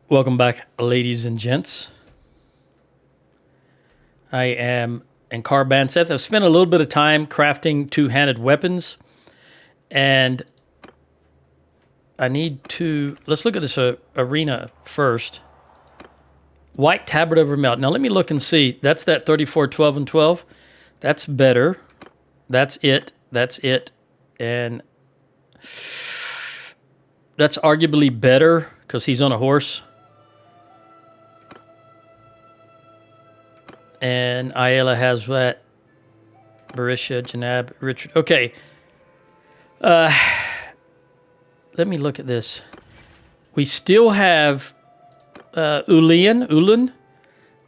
Welcome back, ladies and gents. I am in Seth. I've spent a little bit of time crafting two-handed weapons, and I need to... Let's look at this arena first. White tabard over melt. Now, let me look and see. That's that 34, 12, and 12. That's better. That's it. That's it. And that's arguably better because he's on a horse. And Ayala has that. Barisha, Janab, Richard. Okay. Let me look at this. We still have Ulan,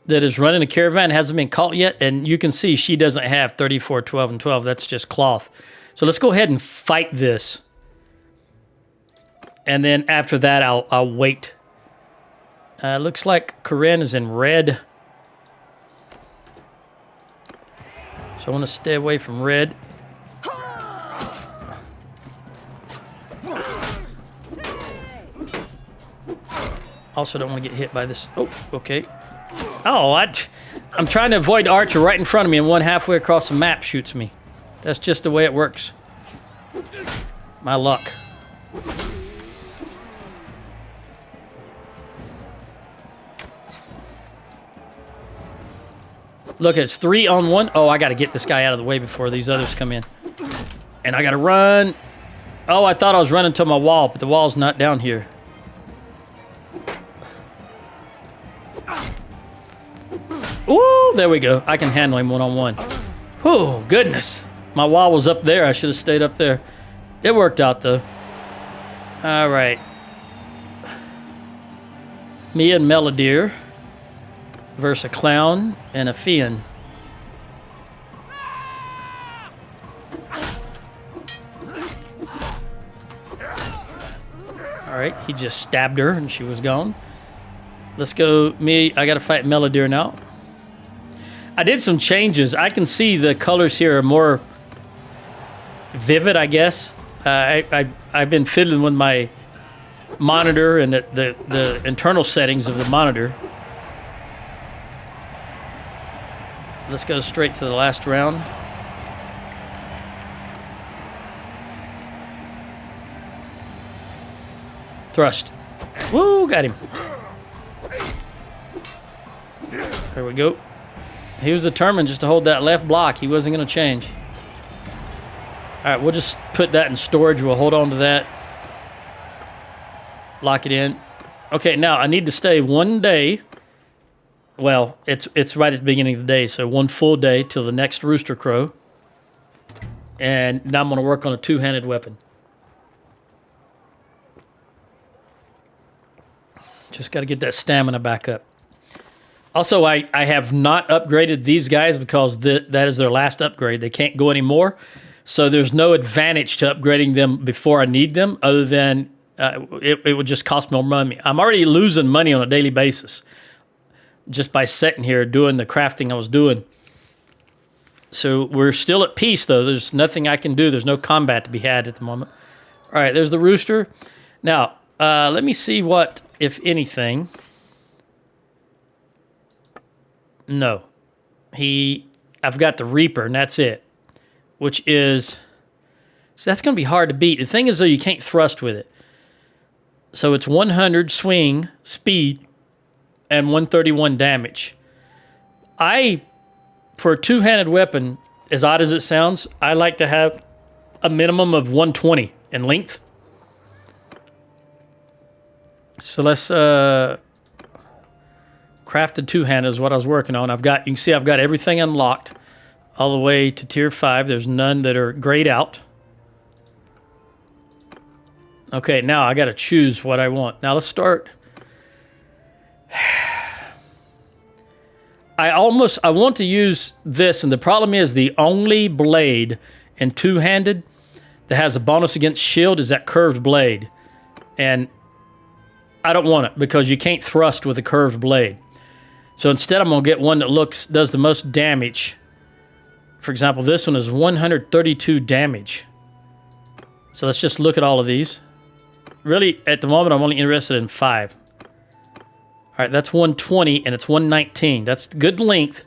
that is running a caravan, hasn't been caught yet. And you can see she doesn't have 34, 12, and 12. That's just cloth. So let's go ahead and fight this. And then after that, I'll wait. Looks like Corinne is in red. So I want to stay away from red. Also don't want to get hit by this. Oh, okay. Oh, I'm trying to avoid the archer right in front of me, and one halfway across the map shoots me. That's just the way it works. My luck. Look, it's 3 on 1. Oh, I got to get this guy out of the way before these others come in. And I got to run. Oh, I thought I was running to my wall, but the wall's not down here. Ooh, there we go. I can handle him one-on-one. Oh, goodness. My wall was up there. I should have stayed up there. It worked out, though. All right. Me and Melodier versus a clown and a fiend. All right, he just stabbed her and she was gone. Let's go. I got to fight Melodier now. I did some changes. I can see the colors here are more vivid, I guess. I've been fiddling with my monitor and the internal settings of the monitor. Let's go straight to the last round. Thrust. Woo, got him. There we go. He was determined just to hold that left block. He wasn't going to change. All right, we'll just put that in storage. We'll hold on to that. Lock it in. Okay, now I need to stay 1 day. Well, it's right at the beginning of the day, so 1 full day till the next rooster crow. And now I'm going to work on a two-handed weapon. Just got to get that stamina back up. Also, I have not upgraded these guys because that is their last upgrade. They can't go anymore. So there's no advantage to upgrading them before I need them other than it would just cost more money. I'm already losing money on a daily basis just by sitting here doing the crafting I was doing. So we're still at peace, though. There's nothing I can do. There's no combat to be had at the moment. All right, there's the rooster. Now, let me see what, if anything... No. I've got the Reaper, and that's it. Which is... So that's going to be hard to beat. The thing is, though, you can't thrust with it. So it's 100 swing, speed, and 131 damage. For a two-handed weapon, as odd as it sounds, I like to have a minimum of 120 in length. So let's... Crafted two-handed is what I was working on. You can see I've got everything unlocked all the way to tier 5. There's none that are grayed out. Okay, now I got to choose what I want. Now let's start. I want to use this, and the problem is the only blade in two-handed that has a bonus against shield is that curved blade. And I don't want it because you can't thrust with a curved blade. So instead, I'm going to get one that does the most damage. For example, this one is 132 damage. So let's just look at all of these. Really, at the moment, I'm only interested in 5. right, that's 120 and it's 119. That's good length.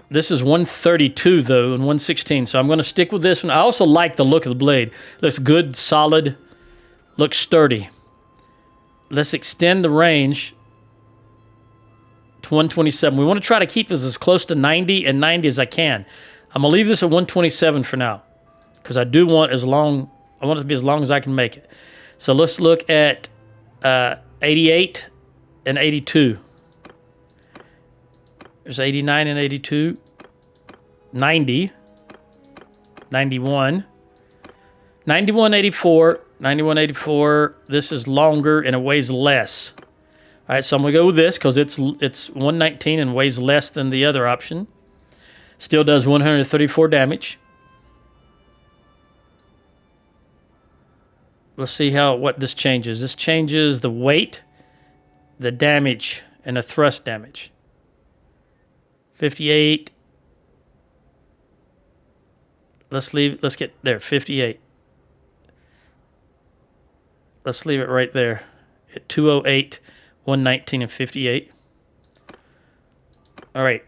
This is 132 though and 116, so I'm going to stick with this one. I also like the look of the blade. Looks good, solid, looks sturdy. Let's extend the range to 127. We want to try to keep this as close to 90 and 90 as I can. I'm going to leave this at 127 for now because I do want I want it to be as long as I can make it. So let's look at 88 and 82. There's 89 and 82, 90, 91, 91, 84, 91, 84. This is longer and it weighs less. All right, so I'm going to go with this because it's 119 and weighs less than the other option. Still does 134 damage. Let's see what this changes. This changes the weight, the damage, and the thrust damage. 58. Let's get there, 58. Let's leave it right there at 208, 119, and 58. All right,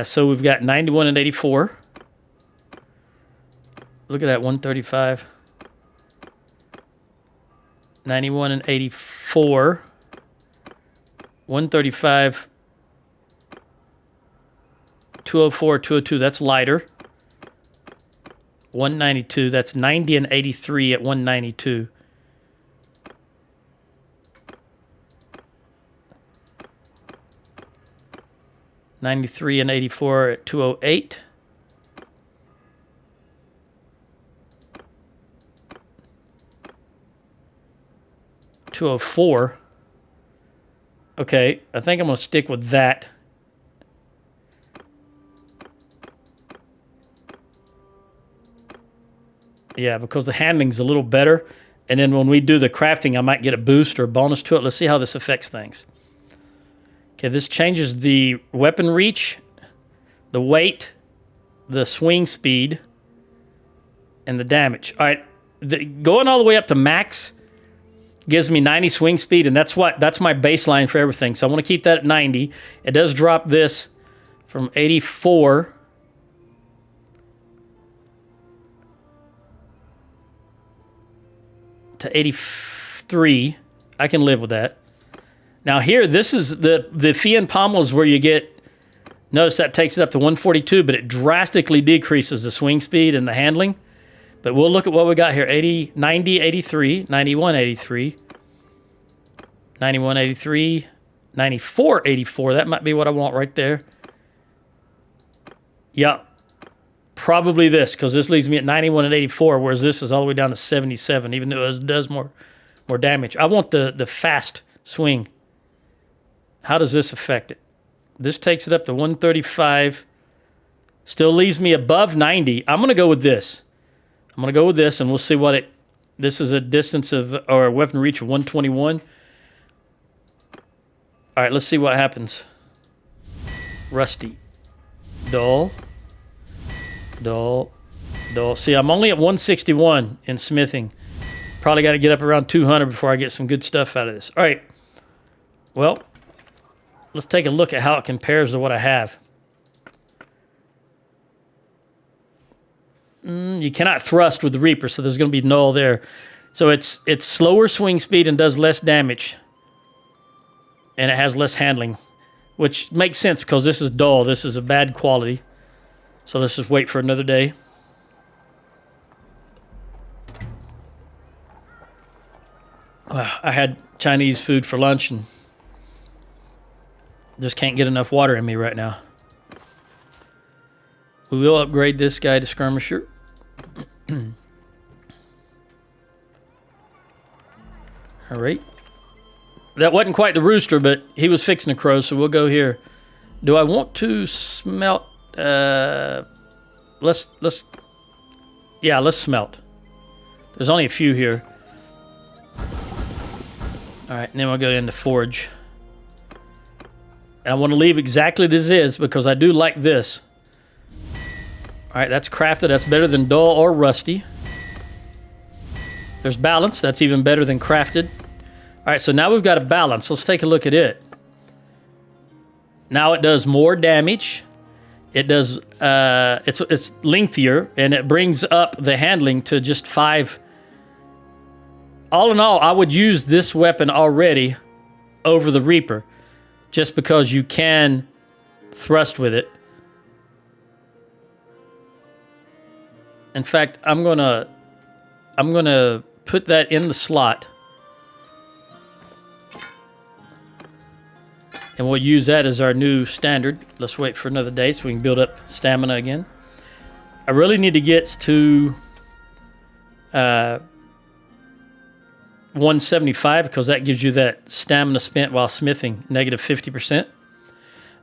so we've got 91 and 84. Look at that, 135. 91 and 84. 135. 204, 202, that's lighter. 192, that's 90 and 83 at 192. '93 and 84 at 208. $204. Okay, I think I'm going to stick with that. Yeah, because the handling's a little better. And then when we do the crafting, I might get a boost or a bonus to it. Let's see how this affects things. Okay, this changes the weapon reach, the weight, the swing speed, and the damage. All right, going all the way up to max gives me 90 swing speed, and that's my baseline for everything. So I want to keep that at 90. It does drop this from 84 to 83. I can live with that. Now here, this is the Fian Pommels where you get, notice that takes it up to 142, but it drastically decreases the swing speed and the handling. But we'll look at what we got here. 80, 90, 83, 91, 83, 91, 83, 94, 84. That might be what I want right there. Yeah, probably this, because this leaves me at 91 and 84, whereas this is all the way down to 77, even though it does more damage. I want the fast swing. How does this affect it? This takes it up to 135. Still leaves me above 90. I'm going to go with this. I'm going to go with this, and we'll see what it... This is a distance of, or a weapon reach of 121. All right, let's see what happens. Rusty. Dull. Dull. Dull. See, I'm only at 161 in smithing. Probably got to get up around 200 before I get some good stuff out of this. All right. Well, let's take a look at how it compares to what I have. You cannot thrust with the Reaper, so there's going to be null there. So it's slower swing speed and does less damage. And it has less handling, which makes sense because this is dull. This is a bad quality. So let's just wait for another day. I had Chinese food for lunch and just can't get enough water in me right now. We will upgrade this guy to Skirmisher. All right. That wasn't quite the rooster, but he was fixing a crow, so we'll go here. Do I want to smelt? Let's smelt. There's only a few here. All right, and then we'll go into forge. And I want to leave exactly as is because I do like this. All right, that's crafted. That's better than dull or rusty. There's balance. That's even better than crafted. All right, so now we've got a balance. Let's take a look at it. Now it does more damage. It does, it's lengthier, and it brings up the handling to just 5. All in all, I would use this weapon already over the Reaper, just because you can thrust with it. In fact, I'm gonna put that in the slot. And we'll use that as our new standard. Let's wait for another day so we can build up stamina again. I really need to get to 175 because that gives you that stamina spent while smithing, negative 50%.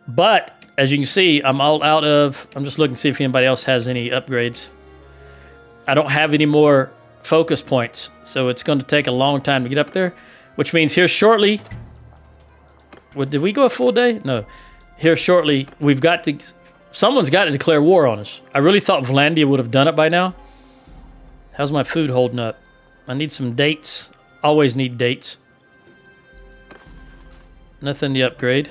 But as you can see, I'm all out of... I'm just looking to see if anybody else has any upgrades. I don't have any more focus points, so it's going to take a long time to get up there, which means here shortly... Did we go a full day? No. Here shortly, we've got to... Someone's got to declare war on us. I really thought Vlandia would have done it by now. How's my food holding up? I need some dates. Always need dates. Nothing to upgrade.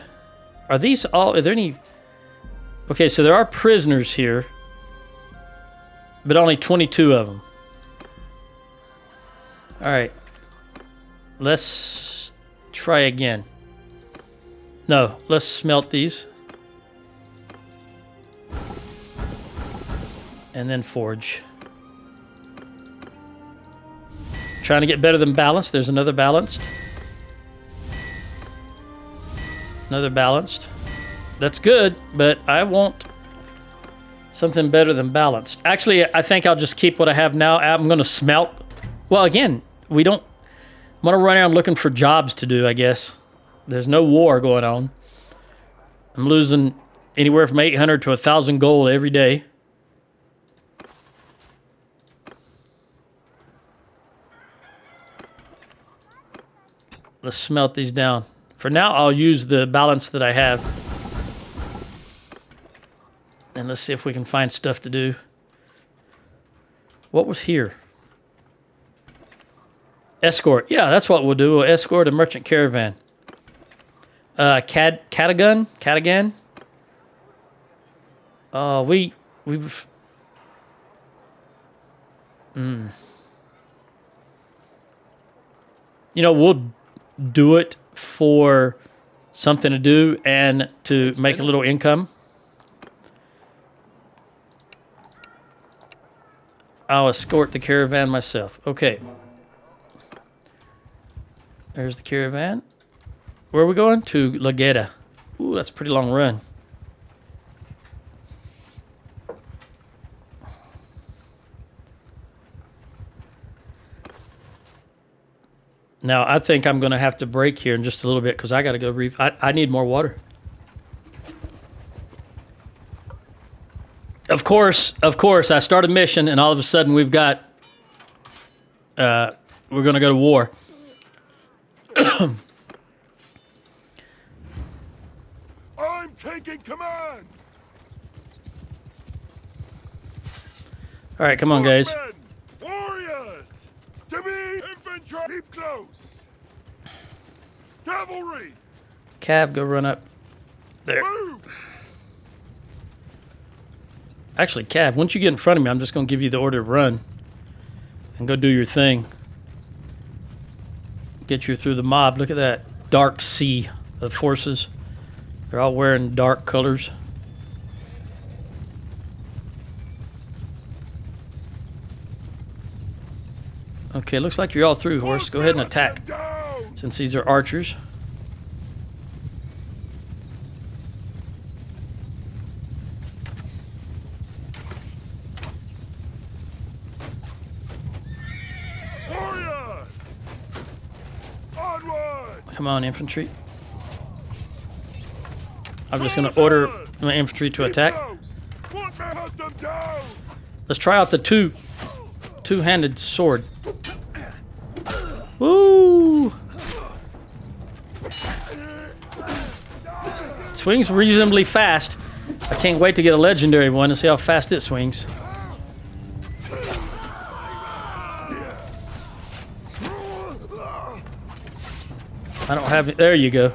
Are these all... Are there any... Okay, so there are prisoners here. But only 22 of them. Alright. Let's try again. No, let's smelt these. And then forge. Trying to get better than balanced. There's another balanced. Another balanced. That's good, but I want something better than balanced. Actually, I think I'll just keep what I have now. I'm going to smelt. Well, again, we don't... I'm going to run around looking for jobs to do, I guess. There's no war going on. I'm losing anywhere from 800 to 1,000 gold every day. Let's smelt these down. For now, I'll use the balance that I have. And let's see if we can find stuff to do. What was here? Escort. Yeah, that's what we'll do. We'll escort a merchant caravan. Catagan? We've... You know, we'll do it for something to do and to make a little income. I'll escort the caravan myself. Okay. There's the caravan. Where are we going? To Lageda. Ooh, that's a pretty long run. Now, I think I'm going to have to break here in just a little bit because I got to go I need more water. Of course, I start a mission and all of a sudden we've got... we're going to go to war. I'm taking command! All right, come on, guys. Men, warriors! To me, infantry! Keep close! Cavalry! Cav, go run up there. Move! Actually, Cav, once you get in front of me, I'm just going to give you the order to run and go do your thing. Get you through the mob. Look at that dark sea of forces. They're all wearing dark colors. Okay, looks like you're all through, horse. Go ahead and attack, since these are archers. Warriors! Onward! Come on, infantry. I'm just going to order my infantry to attack. Let's try out the two-handed sword. Woo! It swings reasonably fast. I can't wait to get a legendary one and see how fast it swings. I don't have it. There you go.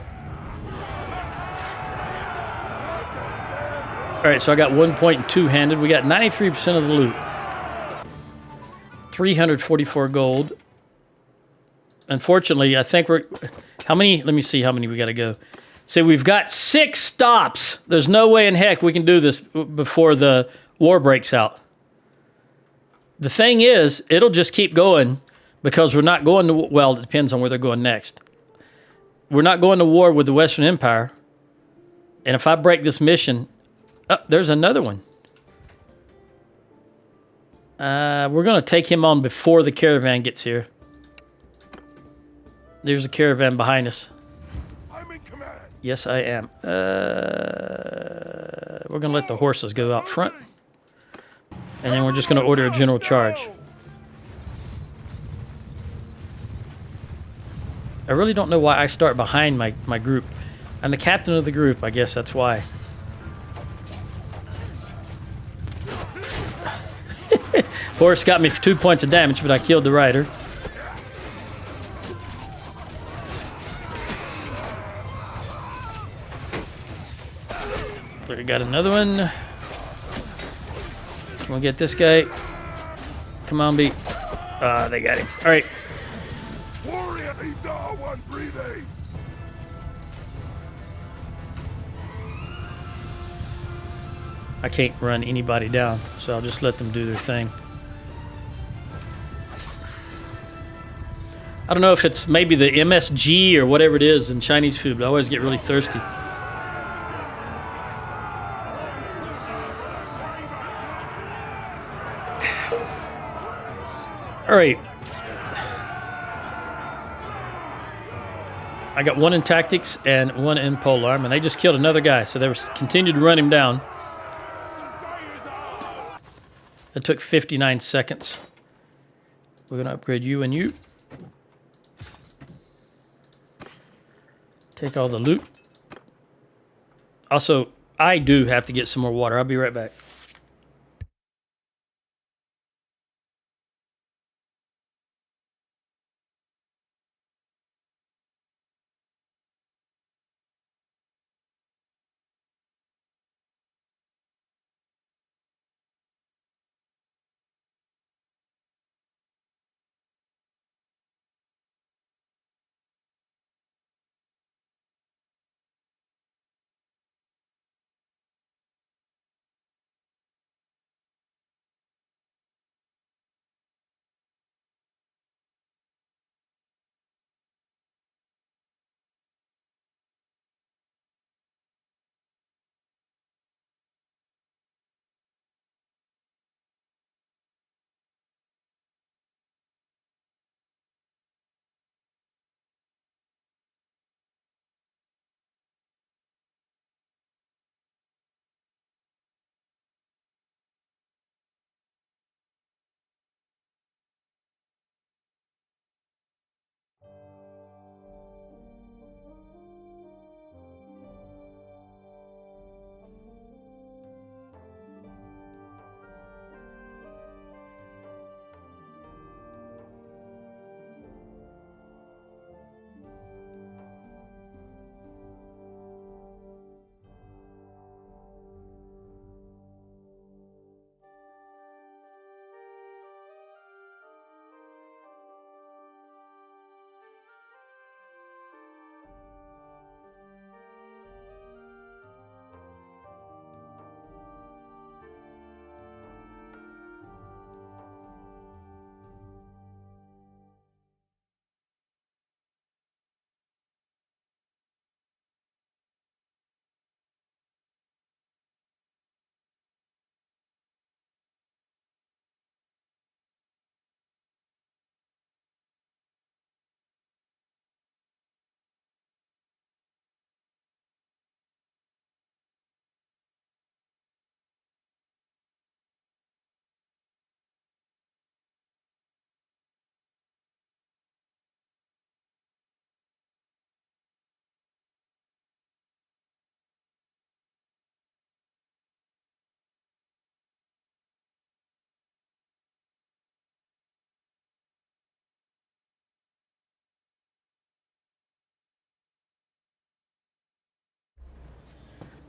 All right, so I got 1.2 handed. We got 93% of the loot. 344 gold. Unfortunately, I think we're... How many? Let me see how many we got to go. See, we've got 6 stops. There's no way in heck we can do this before the war breaks out. The thing is, it'll just keep going because we're not going to... Well, it depends on where they're going next. We're not going to war with the Western Empire. And if I break this mission... Oh, there's another one. We're going to take him on before the caravan gets here. There's a caravan behind us. I'm in command. Yes, I am. We're going to let the horses go out front. And then we're just going to order a general charge. I really don't know why I start behind my group. I'm the captain of the group. I guess that's why. Horse got me for 2 points of damage, but I killed the rider. We got another one. Can we get this guy? Come on, B. They got him. All right. Warrior, leave no one breathing. I can't run anybody down, so I'll just let them do their thing. I don't know if it's maybe the MSG or whatever it is in Chinese food, but I always get really thirsty. All right. I got 1 in tactics and 1 in polearm, and they just killed another guy, so they continued to run him down. It took 59 seconds. We're going to upgrade you and you. Take all the loot. Also, I do have to get some more water. I'll be right back.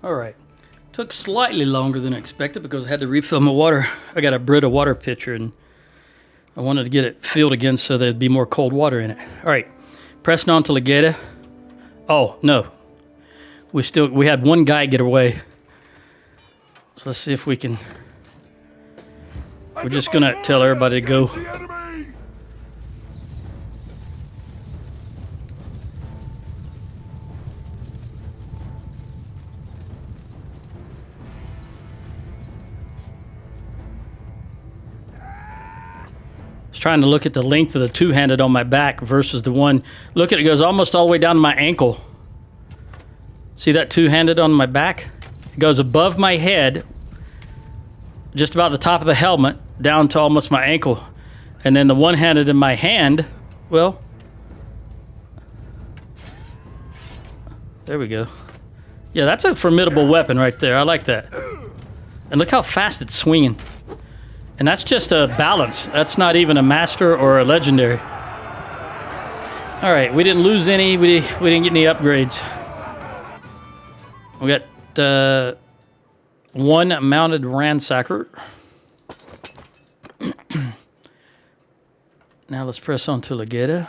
All right. Took slightly longer than expected because I had to refill my water. I got a Brita water pitcher, and I wanted to get it filled again so there'd be more cold water in it. All right. Pressing on to Legata. Oh, no. We had one guy get away. So let's see if we can... We're just going to tell everybody to go. Trying to look at the length of the two-handed on my back versus the one. Look at it, it goes almost all the way down to my ankle. See that two-handed on my back? It goes above my head, just about the top of the helmet, down to almost my ankle. And then the one-handed in my hand, well, there we go. Yeah, that's a formidable weapon right there. I like that. And look how fast it's swinging. And that's just a balance. That's not even a master or a legendary. All right, we didn't lose any. We didn't get any upgrades. We got one mounted ransacker. Now let's press on to Legata.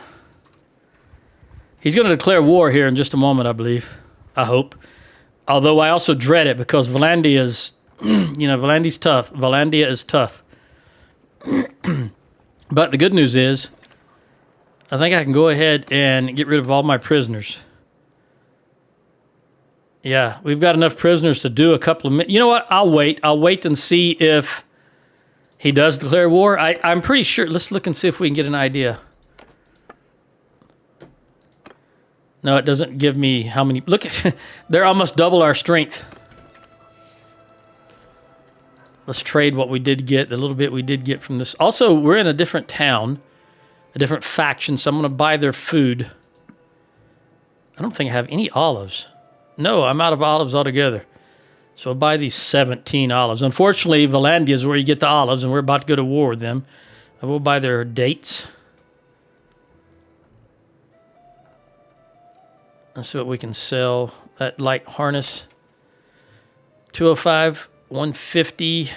He's going to declare war here in just a moment, I believe. I hope. Although I also dread it because Valandia is, Valandia's tough. Valandia is tough. But the good news is, I think I can go ahead and get rid of all my prisoners. Yeah, we've got enough prisoners to do a couple of minutes. You know what? I'll wait. I'll wait and see if he does declare war. I'm pretty sure. Let's look and see if we can get an idea. No, it doesn't give me how many. Look at, they're almost double our strength. Let's trade what we did get, the little bit we did get from this. Also, we're in a different town, a different faction, so I'm going to buy their food. I don't think I have any olives. No, I'm out of olives altogether. So I'll buy these 17 olives. Unfortunately, Valandia is where you get the olives, and we're about to go to war with them. I will buy their dates. Let's see what we can sell. That light harness. 205. 150.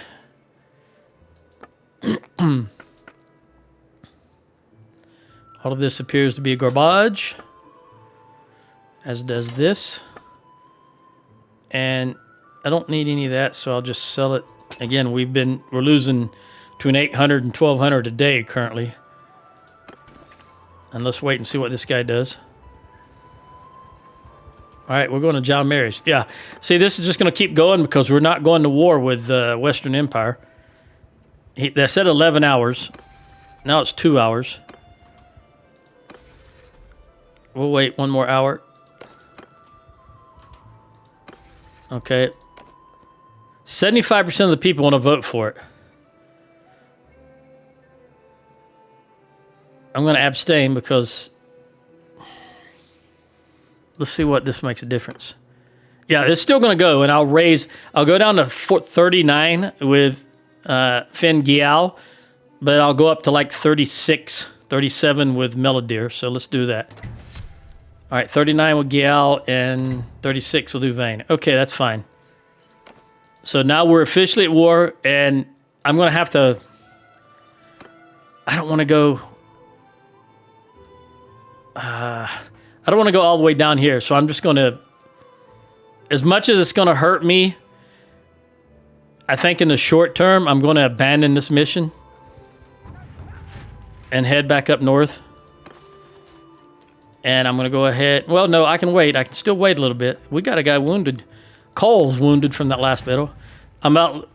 All of this appears to be garbage, as does this. And I don't need any of that, so I'll just sell it. Again, we're losing between 800 and 1200 a day currently. And let's wait and see what this guy does. All right, we're going to John Mary's. Yeah. See, this is just going to keep going because we're not going to war with Western Empire. They said 11 hours. Now it's 2 hours. We'll wait one more hour. Okay. 75% of the people want to vote for it. I'm going to abstain because... Let's see what this makes a difference. Yeah, it's still going to go, and I'll go down to 39 with Finn Gial, but I'll go up to like 36, 37 with Melodeer, so let's do that. All right, 39 with Gial and 36 with Uvain. Okay, that's fine. So now we're officially at war, and I'm going to have to... I don't want to go... I don't want to go all the way down here, so I'm just going to... As much as it's going to hurt me, I think in the short term, I'm going to abandon this mission and head back up north. And I'm going to go ahead... Well, no, I can wait. I can still wait a little bit. We got a guy wounded. Cole's wounded from that last battle. I'm out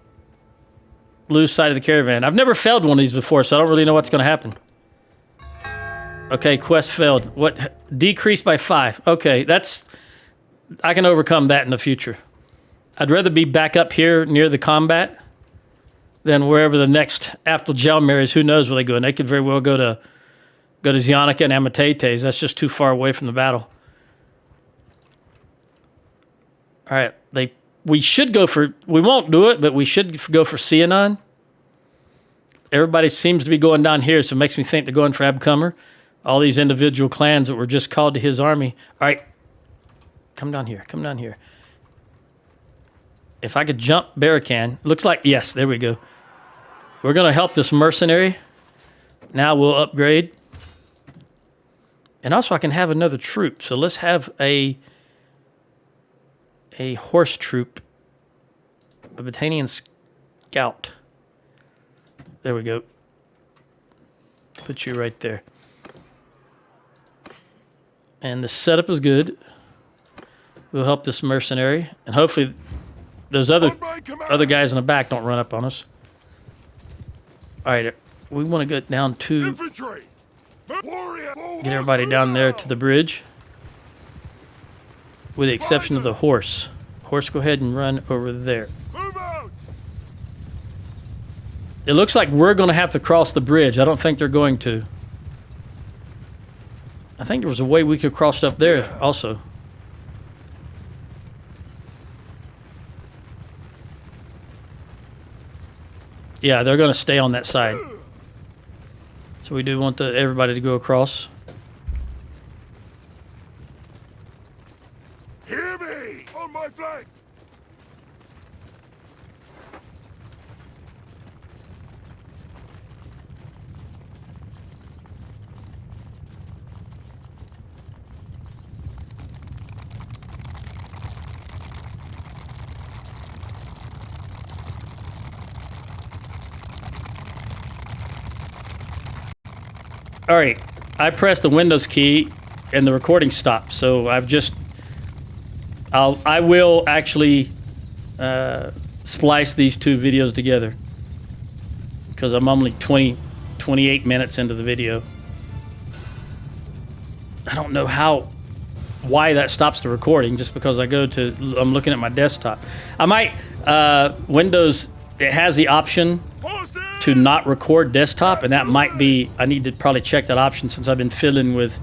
loose side of the caravan. I've never failed one of these before, so I don't really know what's going to happen. Okay, quest failed. What? Decreased by 5. Okay, that's... I can overcome that in the future. I'd rather be back up here near the combat than wherever the next after Gelmir is. Who knows where they go? And they could very well go to Zionica and Amatetes. That's just too far away from the battle. All right, we should go for... We won't do it, but we should go for Cianon. Everybody seems to be going down here, so it makes me think they're going for Abcomer. All these individual clans that were just called to his army. All right. Come down here. Come down here. If I could jump Barracan. Looks like, yes, there we go. We're going to help this mercenary. Now we'll upgrade. And also I can have another troop. So let's have a horse troop. A Battanian scout. There we go. Put you right there. And the setup is good. We'll help this mercenary. And hopefully those other guys in the back don't run up on us. All right, we want to go down to... Infantry! Warrior! Get everybody down there to the bridge. With the exception of the horse. Horse, go ahead and run over there. Move out! It looks like we're going to have to cross the bridge. I don't think they're going to. I think there was a way we could cross up there also. Yeah, they're going to stay on that side. So we do want everybody to go across. Hear me! On my flank! All right, I pressed the Windows key and the recording stopped. So I've just, I will actually splice these two videos together because I'm only 28 minutes into the video. I don't know why that stops the recording just because I'm looking at my desktop. I might, Windows, it has the option to not record desktop, and that might be, I need to probably check that option since I've been fiddling with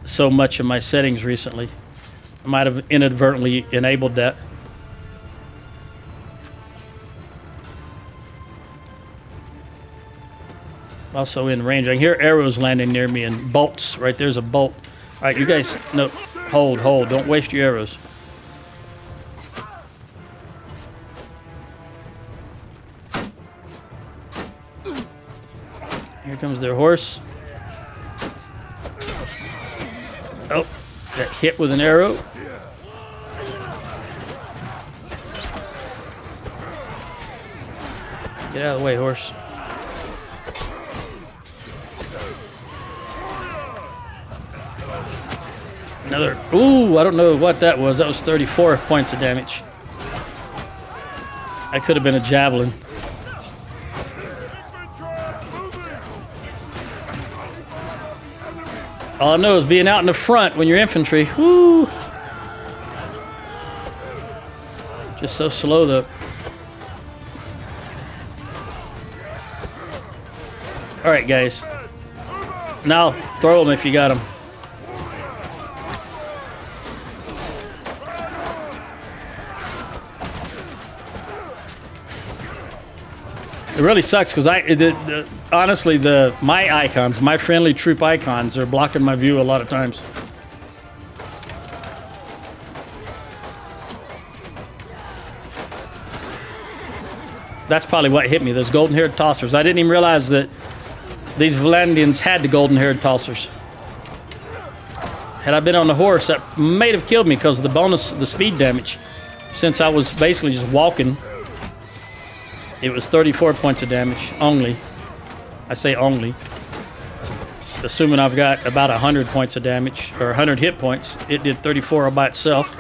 so much of my settings recently. I might have inadvertently enabled that. Also in range. I can hear arrows landing near me and bolts. Right there's a bolt. All right, you guys, no, hold. Don't waste your arrows. Here comes their horse. Oh, got hit with an arrow. Get out of the way, horse. Another, ooh, I don't know what that was. That was 34 points of damage. That could have been a javelin. All I know is being out in the front when you're infantry. Woo! Just so slow though. All right, guys. Now throw them if you got them. It really sucks because honestly, my icons, my friendly troop icons, are blocking my view a lot of times. That's probably what hit me, those golden-haired tossers. I didn't even realize that these Valandians had the golden-haired tossers. Had I been on the horse, that may have killed me because of the bonus, the speed damage. Since I was basically just walking, it was 34 points of damage, only. I say only. Assuming I've got about 100 points of damage, or 100 hit points, it did 34 all by itself.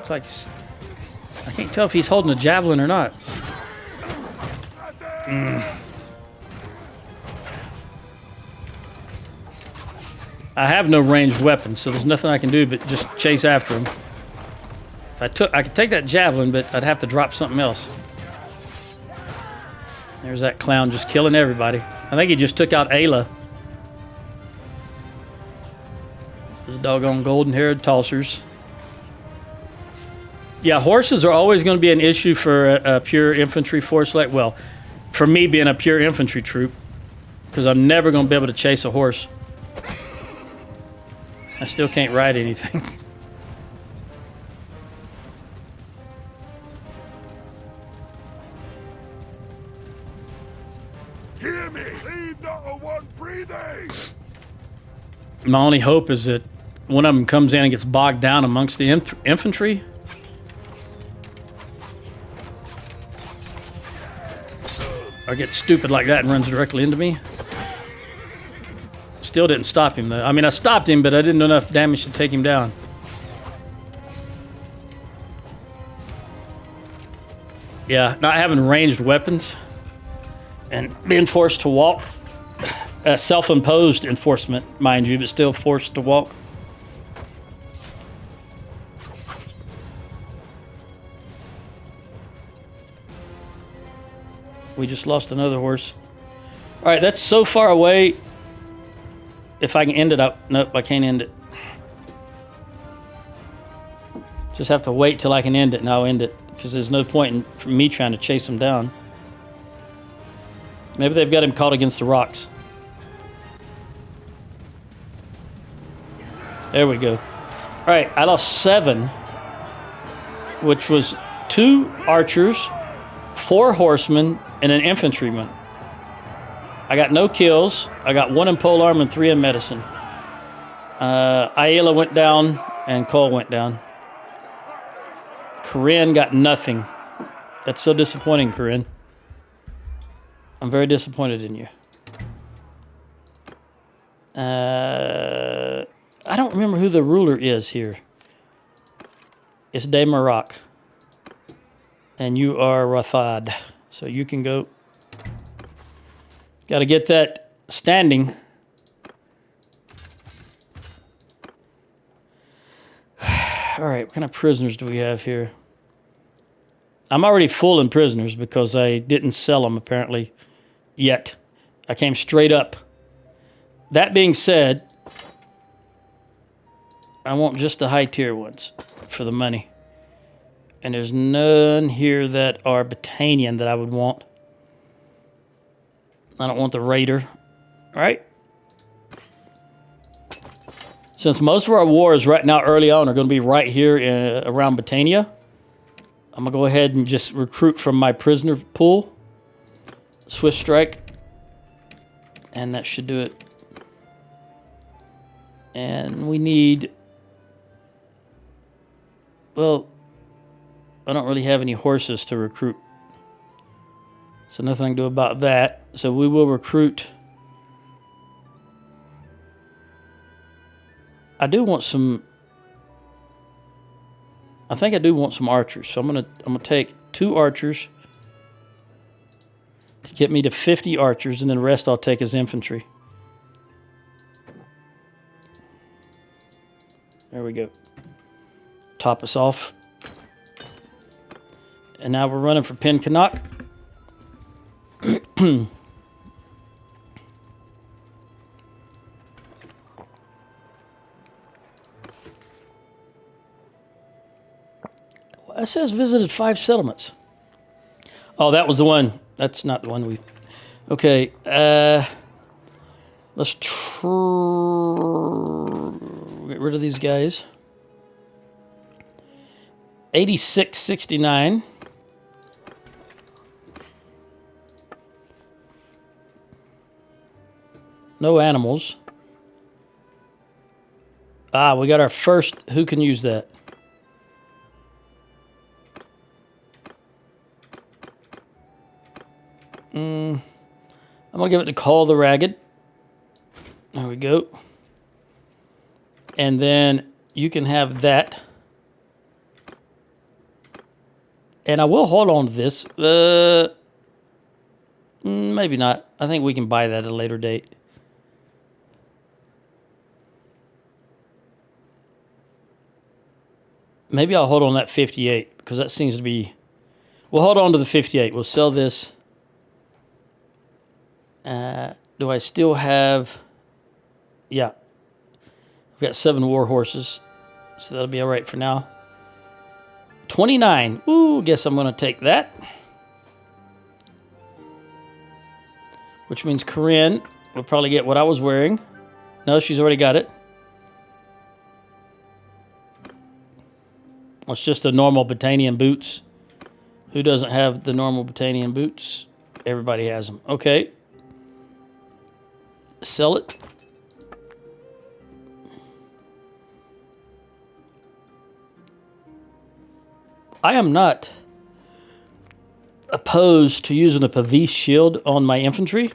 It's like, I can't tell if he's holding a javelin or not. I have no ranged weapons, so there's nothing I can do but just chase after him. If I could take that javelin, but I'd have to drop something else. There's that clown just killing everybody. I think he just took out Ayla. Those doggone golden-haired tossers. Yeah, horses are always going to be an issue for a pure infantry force. Like, well, for me being a pure infantry troop. because I'm never going to be able to chase a horse. I still can't ride anything. Hear me! Leave not a one breathing! My only hope is that one of them comes in and gets bogged down amongst the infantry. Or gets stupid like that and runs directly into me. Still didn't stop him, though. I mean, I stopped him, but I didn't do enough damage to take him down. Yeah, not having ranged weapons and being forced to walk. Self-imposed enforcement, mind you, but still forced to walk. We just lost another horse. All right, that's so far away. If I can end it up. Nope, I can't end it. Just have to wait till I can end it, and I'll end it. Because there's no point in me trying to chase him down. Maybe they've got him caught against the rocks. There we go. All right, I lost 7. Which was 2 archers, 4 horsemen, and an infantryman. I got no kills. I got 1 in polearm and 3 in medicine. Ayla went down and Cole went down. Corinne got nothing. That's so disappointing, Corinne. I'm very disappointed in you. I don't remember who the ruler is here. It's De Maroc. And you are Rathad. So you can go. Got to get that standing. All right, what kind of prisoners do we have here? I'm already full in prisoners because I didn't sell them, apparently, yet. I came straight up. That being said, I want just the high-tier ones for the money. And there's none here that are Battanian that I would want. I don't want the Raider. All right? Since most of our wars right now early on are going to be right here around Battania, I'm going to go ahead and just recruit from my prisoner pool. Swift strike. And that should do it. And we need... Well, I don't really have any horses to recruit. So nothing I can do about that. So we will recruit. I do want some... I think I do want some archers. So I'm gonna take 2 archers to get me to 50 archers, and then the rest I'll take as infantry. There we go. Top us off. And now we're running for Pencanak. It says visited 5 settlements. Oh, that was the one. That's not the one we... Okay. Let's get rid of these guys. 8669. No animals. Ah, we got our first... Who can use that? I'm going to give it to Call the Ragged. There we go. And then you can have that. And I will hold on to this. Maybe not. I think we can buy that at a later date. Maybe I'll hold on that 58 because that seems to be... We'll hold on to the 58. We'll sell this. Do I still have... Yeah. I've got 7 war horses. So that'll be all right for now. 29. Ooh, guess I'm going to take that. Which means Corinne We'll probably get what I was wearing. No, she's already got it. It's just the normal Battanian boots. Who doesn't have the normal Battanian boots? Everybody has them. Okay. Sell it. I am not opposed to using a Pavis shield on my infantry.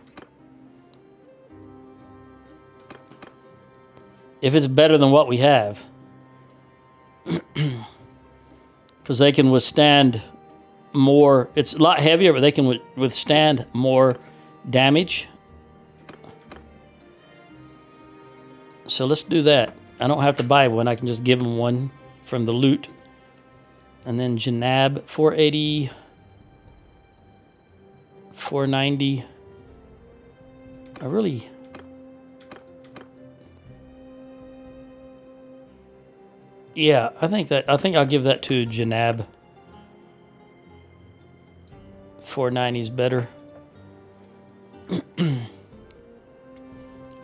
If it's better than what we have. Because they can withstand more. It's a lot heavier, but they can withstand more damage. So let's do that. I don't have to buy one. I can just give them one from the loot. And then Janab, 480, 490. I really... Yeah, I think I'll give that to Janab. 490 is better. And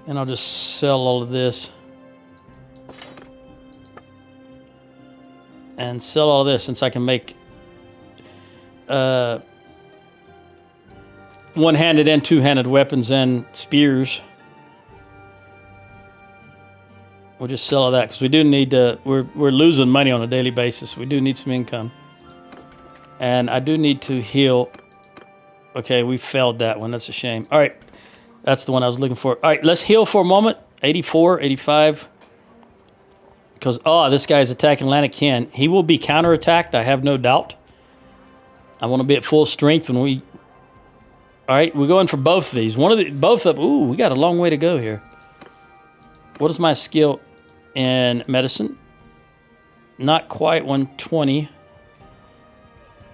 I'll just sell all of this. And sell all of this since I can make one-handed and two-handed weapons and spears. We'll just sell all that because we do need to. We're losing money on a daily basis. We do need some income, and I do need to heal. Okay, we failed that one. That's a shame. All right, that's the one I was looking for. All right, let's heal for a moment. 84, 85. Because this guy's attacking Lanaken. He will be counterattacked. I have no doubt. I want to be at full strength when we. All right, we're going for both of these. Both of. Ooh, we got a long way to go here. What is my skill in medicine? Not quite 120.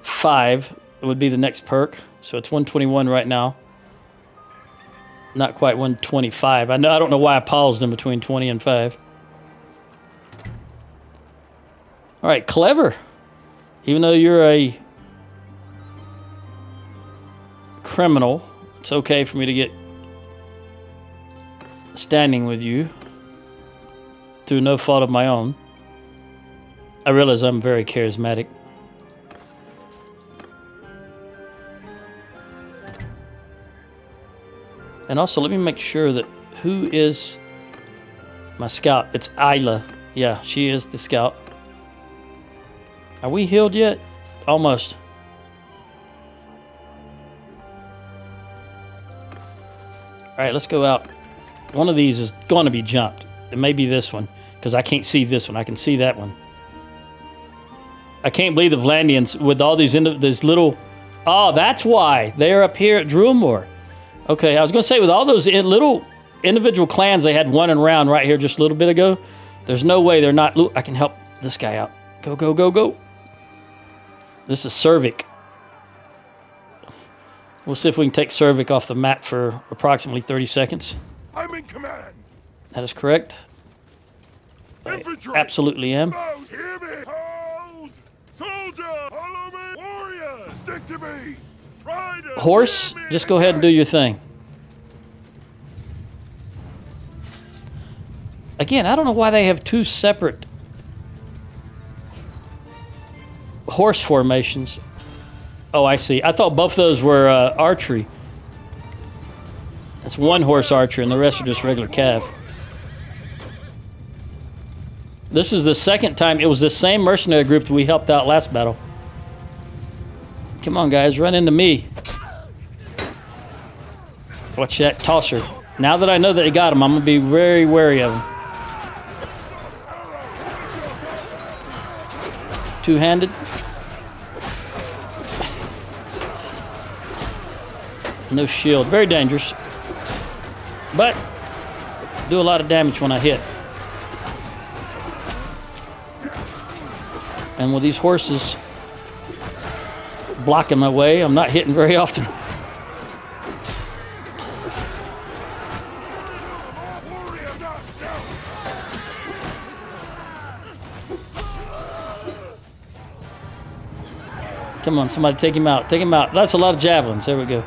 5 would be the next perk. So it's 121 right now. Not quite 125. I don't know why I paused in between 20 and 5. All right, clever. Even though you're a criminal, it's okay for me to get standing with you. Through no fault of my own. I realize I'm very charismatic. And also, let me make sure that who is my scout? It's Isla. Yeah, she is the scout. Are we healed yet? Almost. All right, let's go out. One of these is going to be jumped. It may be this one, because I can't see this one. I can see that one. I can't believe the Vlandians, with all these little... Oh, that's why. They're up here at Drumore. Okay, I was going to say, with all those little individual clans, they had one around right here just a little bit ago. There's no way they're not... Look, I can help this guy out. Go, go, go, go. This is Cervic. We'll see if we can take Cervic off the map for approximately 30 seconds. I'm in command. That is correct. Infantry. I absolutely am. Out, hear me. Hold. Soldier, follow me. Warrior, stick to me. Rider, Horse, just go ahead and do your thing. Again, I don't know why they have two separate horse formations. Oh, I see. I thought both of those were archery. That's one horse archer and the rest are just regular cav. This is the second time. It was the same mercenary group that we helped out last battle. Come on, guys. Run into me. Watch that tosser. Now that I know that they got him, I'm going to be very wary of him. Two-handed. No shield. Very dangerous. But do a lot of damage when I hit. And with these horses blocking my way, I'm not hitting very often. Come on, somebody take him out. Take him out. That's a lot of javelins. There we go.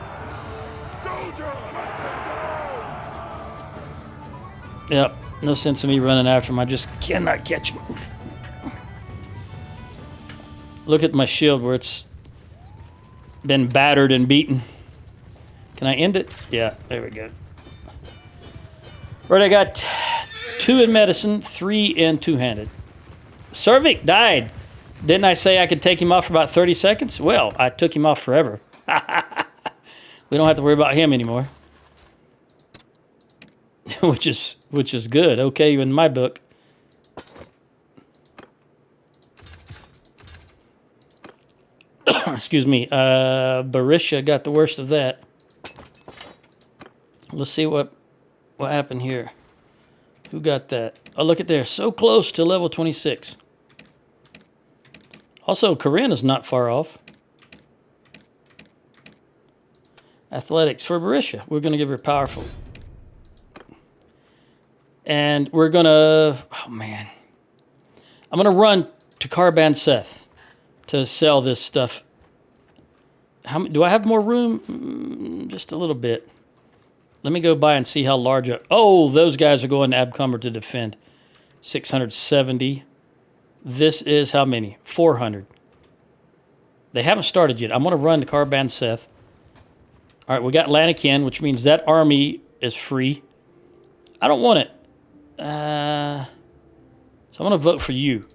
Yep. No sense in me running after him. I just cannot catch him. Look at my shield where it's been battered and beaten. Can I end it? Yeah, there we go. Right, I got 2 in medicine, 3 in two-handed. Cervic died. Didn't I say I could take him off for about 30 seconds? Well, I took him off forever. We don't have to worry about him anymore. which is good. Okay, in my book. Excuse me. Barisha got the worst of that. Let's see what happened here. Who got that? Oh, look at there. So close to level 26. Also, Corinne is not far off. Athletics for Barisha. We're going to give her powerful. And we're going to... Oh, man. I'm going to run to Carban Seth to sell this stuff. Do I have more room? Just a little bit. Let me go by and see how large... Oh, those guys are going to Abcumber to defend. 670. This is how many? 400. They haven't started yet. I'm going to run to Carban Seth. All right, we got Lanakin, which means that army is free. I don't want it. So I'm going to vote for you.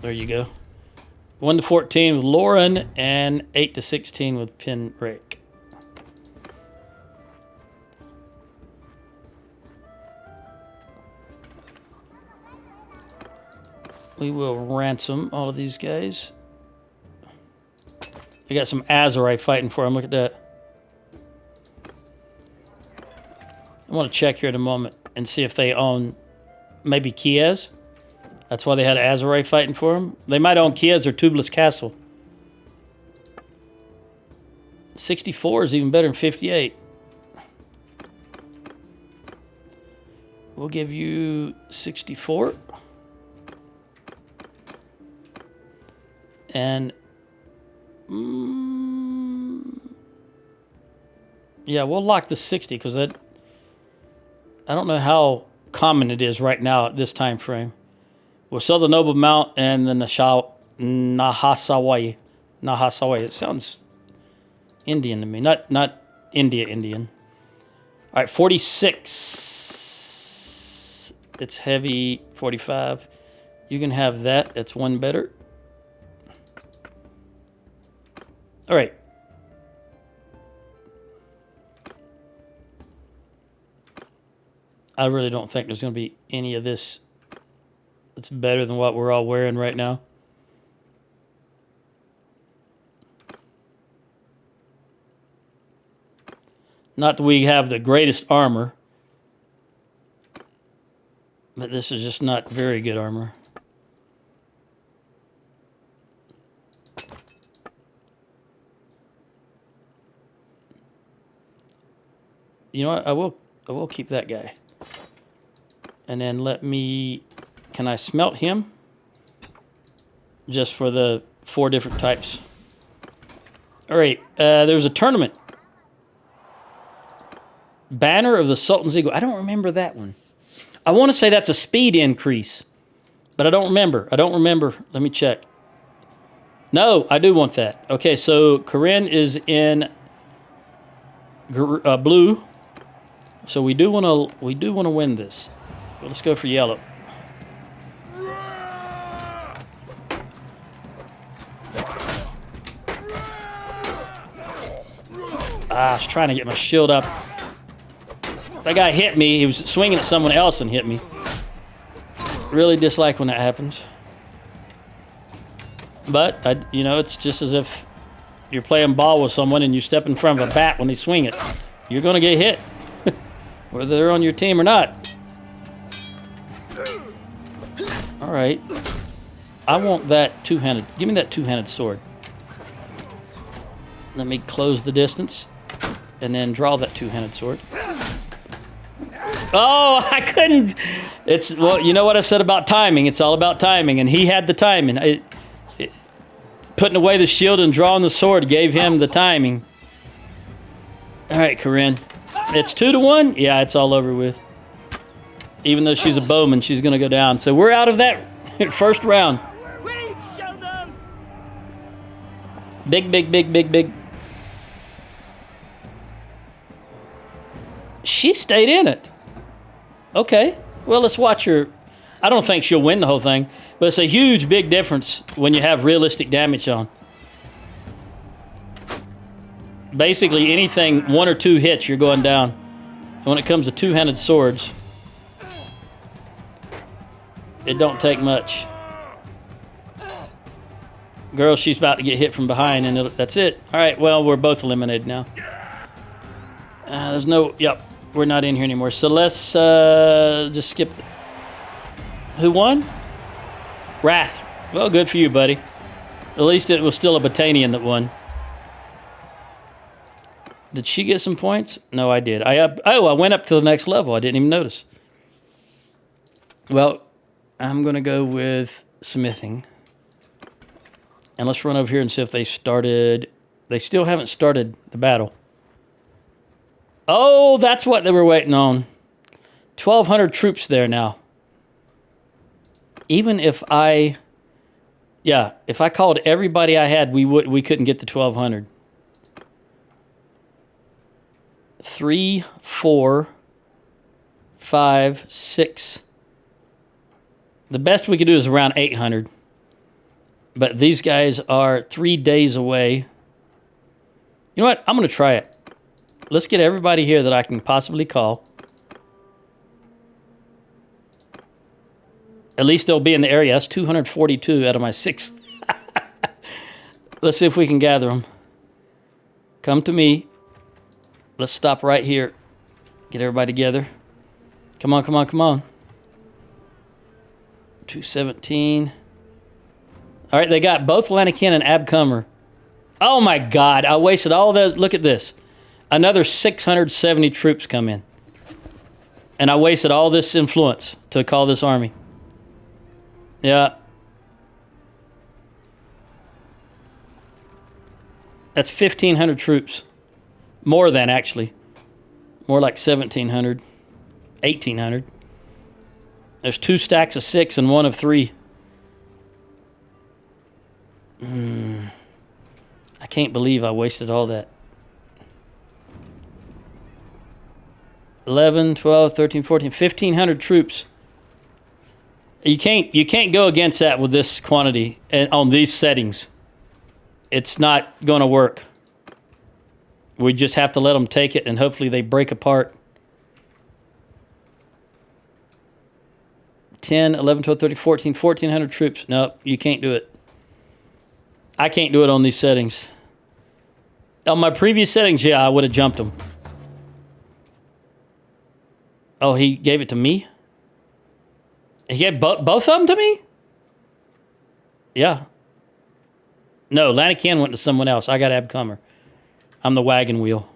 There you go. 1 to 14 with Lauren and 8 to 16 with Penrick. We will ransom all of these guys. They got some Azorite fighting for them. Look at that. I want to check here in a moment and see if they own maybe Kiez. That's why they had Azorite fighting for them. They might own Kiez or Tubeless Castle. 64 is even better than 58. We'll give you 64. And yeah, we'll lock the 60 because I don't know how common it is right now at this time frame. We'll sell the Noble Mount and the Nahasawai. Nahasawai. It sounds Indian to me. Not Indian. All right, 46. It's heavy. 45. You can have that. That's one better. All right. I really don't think there's going to be any of this that's better than what we're all wearing right now. Not that we have the greatest armor, but this is just not very good armor. You know what? I will keep that guy. And then can I smelt him? Just for the 4 different types. All right, there's a tournament. Banner of the Sultan's Eagle. I don't remember that one. I want to say that's a speed increase, but I don't remember. Let me check. No, I do want that. Okay, so Corinne is in blue. So we do want to win this. Let's go for yellow. I was trying to get my shield up. That guy hit me. He was swinging at someone else and hit me. Really dislike when that happens. But, it's just as if you're playing ball with someone and you step in front of a bat when they swing it. You're going to get hit. Whether they're on your team or not. All right. I want that two-handed. Give me that two-handed sword. Let me close the distance and then draw that two-handed sword. Oh, I couldn't. Well, you know what I said about timing. It's all about timing, and he had the timing. Putting away the shield and drawing the sword gave him the timing. All right, Corinne. It's 2-1? Yeah, it's all over with. Even though she's a bowman, she's going to go down. So we're out of that first round. We've shown them. Big, big, big, big, big. She stayed in it. Okay. Well, let's watch her. I don't think she'll win the whole thing, but it's a huge, big difference when you have realistic damage on. Basically, anything 1 or 2 hits, you're going down. And when it comes to two-handed swords, it don't take much. Girl, she's about to get hit from behind, and that's it. All right, well, we're both eliminated now. There's no... Yep, we're not in here anymore. So let's just skip... Who won? Wrath. Well, good for you, buddy. At least it was still a Battanian that won. Did she get some points? No, I did. I went up to the next level. I didn't even notice. Well, I'm going to go with smithing. And let's run over here and see if they started... They still haven't started the battle. Oh, that's what they were waiting on. 1,200 troops there now. Even if I... Yeah, if I called everybody I had, we couldn't get to 1,200. 3, 4, 5, 6. The best we could do is around 800. But these guys are 3 days away. You know what? I'm going to try it. Let's get everybody here that I can possibly call. At least they'll be in the area. That's 242 out of my 6. Let's see if we can gather them. Come to me. Let's stop right here. Get everybody together. Come on, come on, come on. 217. All right, they got both Lanakin and Abcomer. Oh, my God. I wasted all those. Look at this. Another 670 troops come in. And I wasted all this influence to call this army. Yeah. That's 1,500 troops. More than, actually. More like 1,700. 1,800. There's 2 stacks of 6 and 1 of 3. I can't believe I wasted all that. 11, 12, 13, 14, 1,500 troops. You can't go against that with this quantity and on these settings. It's not going to work. We just have to let them take it, and hopefully they break apart. 10, 11, 12, 13, 14, 1,400 troops. No, you can't do it. I can't do it on these settings. On my previous settings, yeah, I would have jumped them. Oh, he gave it to me? He gave both of them to me? Yeah. No, Lanakin went to someone else. I got Abcomer. I'm the wagon wheel.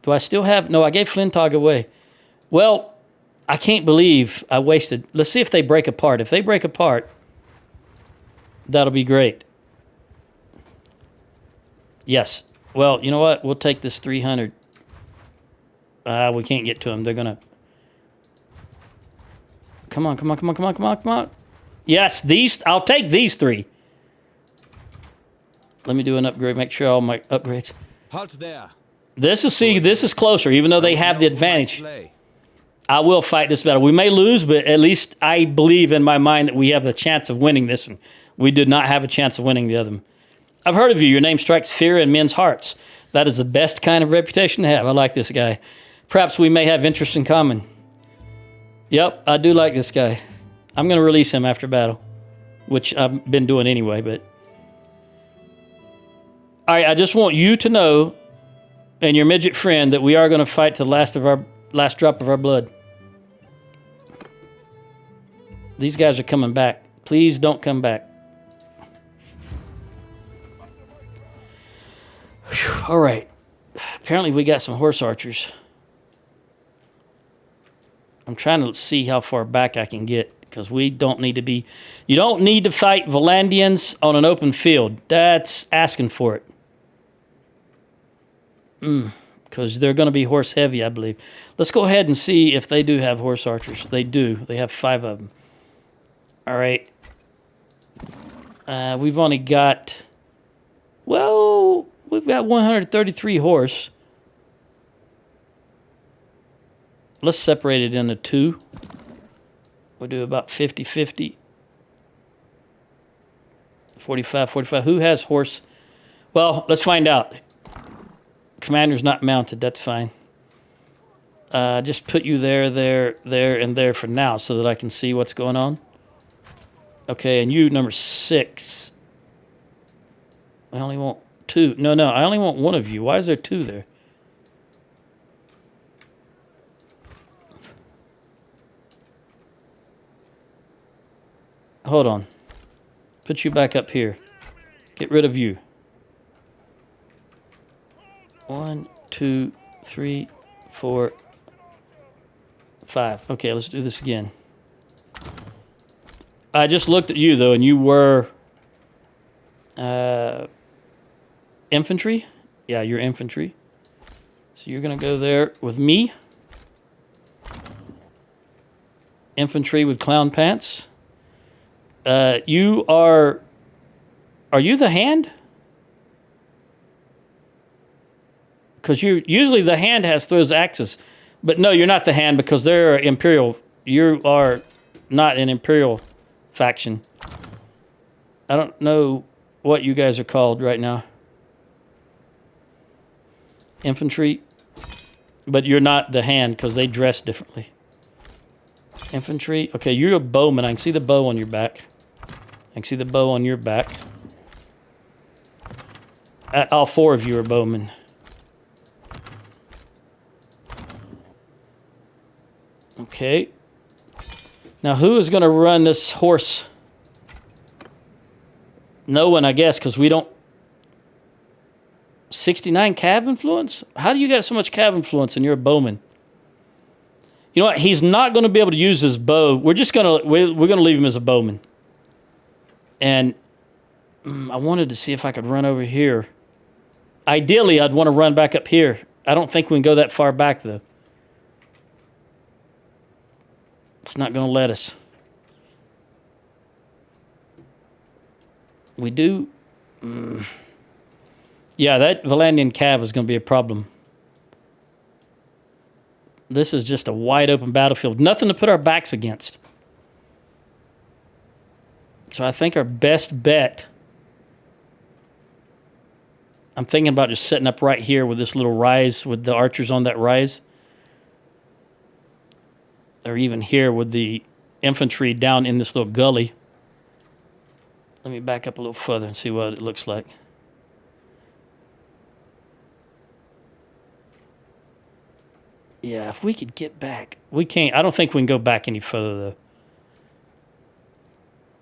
Do I still have... No, I gave Flintog away. Well, I can't believe I wasted... Let's see if they break apart. If they break apart, that'll be great. Yes. Well, you know what? We'll take this 300. We can't get to them. They're going to... Come on, come on, come on, come on, come on, come on. Yes, these... I'll take these 3. Let me do an upgrade. Make sure all my upgrades... Halt there. This is closer, even though they have the advantage. I will fight this battle. We may lose, but at least I believe in my mind that we have the chance of winning this one. We did not have a chance of winning the other one. I've heard of you. Your name strikes fear in men's hearts. That is the best kind of reputation to have. I like this guy. Perhaps we may have interests in common. Yep, I do like this guy. I'm going to release him after battle, which I've been doing anyway, but... All right, I just want you to know, and your midget friend, that we are going to fight to the last drop of our blood. These guys are coming back. Please don't come back. Whew, all right. Apparently we got some horse archers. I'm trying to see how far back I can get, because we don't need to be... You don't need to fight Valandians on an open field. That's asking for it. Come because they're going to be horse heavy, I believe. Let's go ahead and see if they do have horse archers. They do. They have 5 of them. All right. We've only got, well, we've got 133 horse. Let's separate it into 2. We'll do about 50-50. 45-45. Who has horse? Well, let's find out. Commander's not mounted. That's fine. Just put you there, and there for now so that I can see what's going on. Okay, and you, number 6. I only want 2. No, I only want 1 of you. Why is there 2 there? Hold on. Put you back up here. Get rid of you. 1, 2, 3, 4, 5. Okay, let's do this again. I just looked at you, though, and you were infantry. Yeah, you're infantry. So you're going to go there with me. Infantry with clown pants. You are you the hand? Because usually the hand throws axes. But no, you're not the hand because they're Imperial. You are not an Imperial faction. I don't know what you guys are called right now. Infantry. But you're not the hand because they dress differently. Infantry. Okay, you're a bowman. I can see the bow on your back. I can see the bow on your back. All 4 of you are bowmen. Okay. Now, who is going to run this horse? No one, I guess, because we don't... 69 cav influence? How do you get so much cav influence and you're a bowman? You know what? He's not going to be able to use his bow. We're just going to... We're going to leave him as a bowman. And I wanted to see if I could run over here. Ideally, I'd want to run back up here. I don't think we can go that far back, though. It's not going to let us. We do... Yeah, that Valandian cav is going to be a problem. This is just a wide open battlefield. Nothing to put our backs against. So I think our best bet... I'm thinking about just setting up right here with this little rise, with the archers on that rise. Or even here with the infantry down in this little gully. Let me back up a little further and see what it looks like. Yeah, if we could get back. We can't. I don't think we can go back any further, though.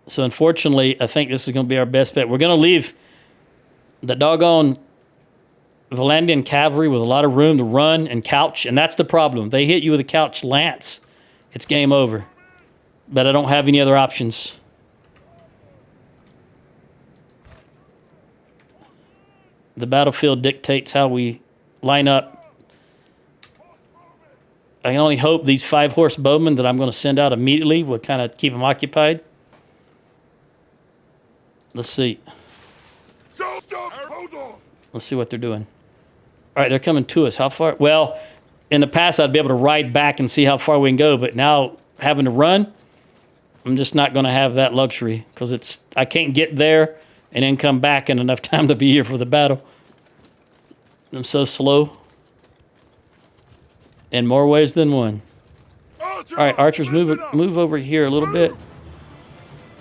So, unfortunately, I think this is going to be our best bet. We're going to leave the doggone Valandian cavalry with a lot of room to run and couch, and that's the problem. They hit you with a couch lance, it's game over. But I don't have any other options. The battlefield dictates how we line up. I can only hope these 5-horse bowmen that I'm going to send out immediately will kind of keep them occupied. Let's see. So stop! Hold on! Let's see what they're doing. All right, they're coming to us. How far? Well, in the past, I'd be able to ride back and see how far we can go. But now, having to run, I'm just not going to have that luxury because I can't get there and then come back in enough time to be here for the battle. I'm so slow. In more ways than one. All right, archers, move over here a little bit.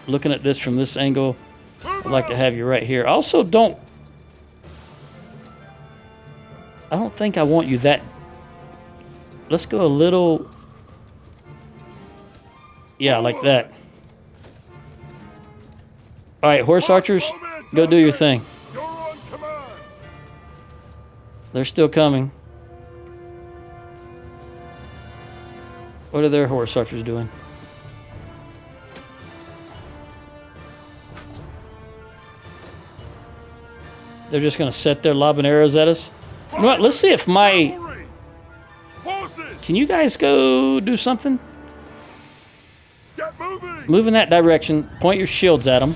Looking at this from this angle, I'd like to have you right here. Also, I don't think I want you that... Let's go a little... Yeah, like that. All right, horse archers, go do your thing. They're still coming. What are their horse archers doing? They're just going to sit there lobbing arrows at us. You know what? Let's see if my... Cavalry! Horses! Can you guys go do something? Get moving! Move in that direction. Point your shields at them.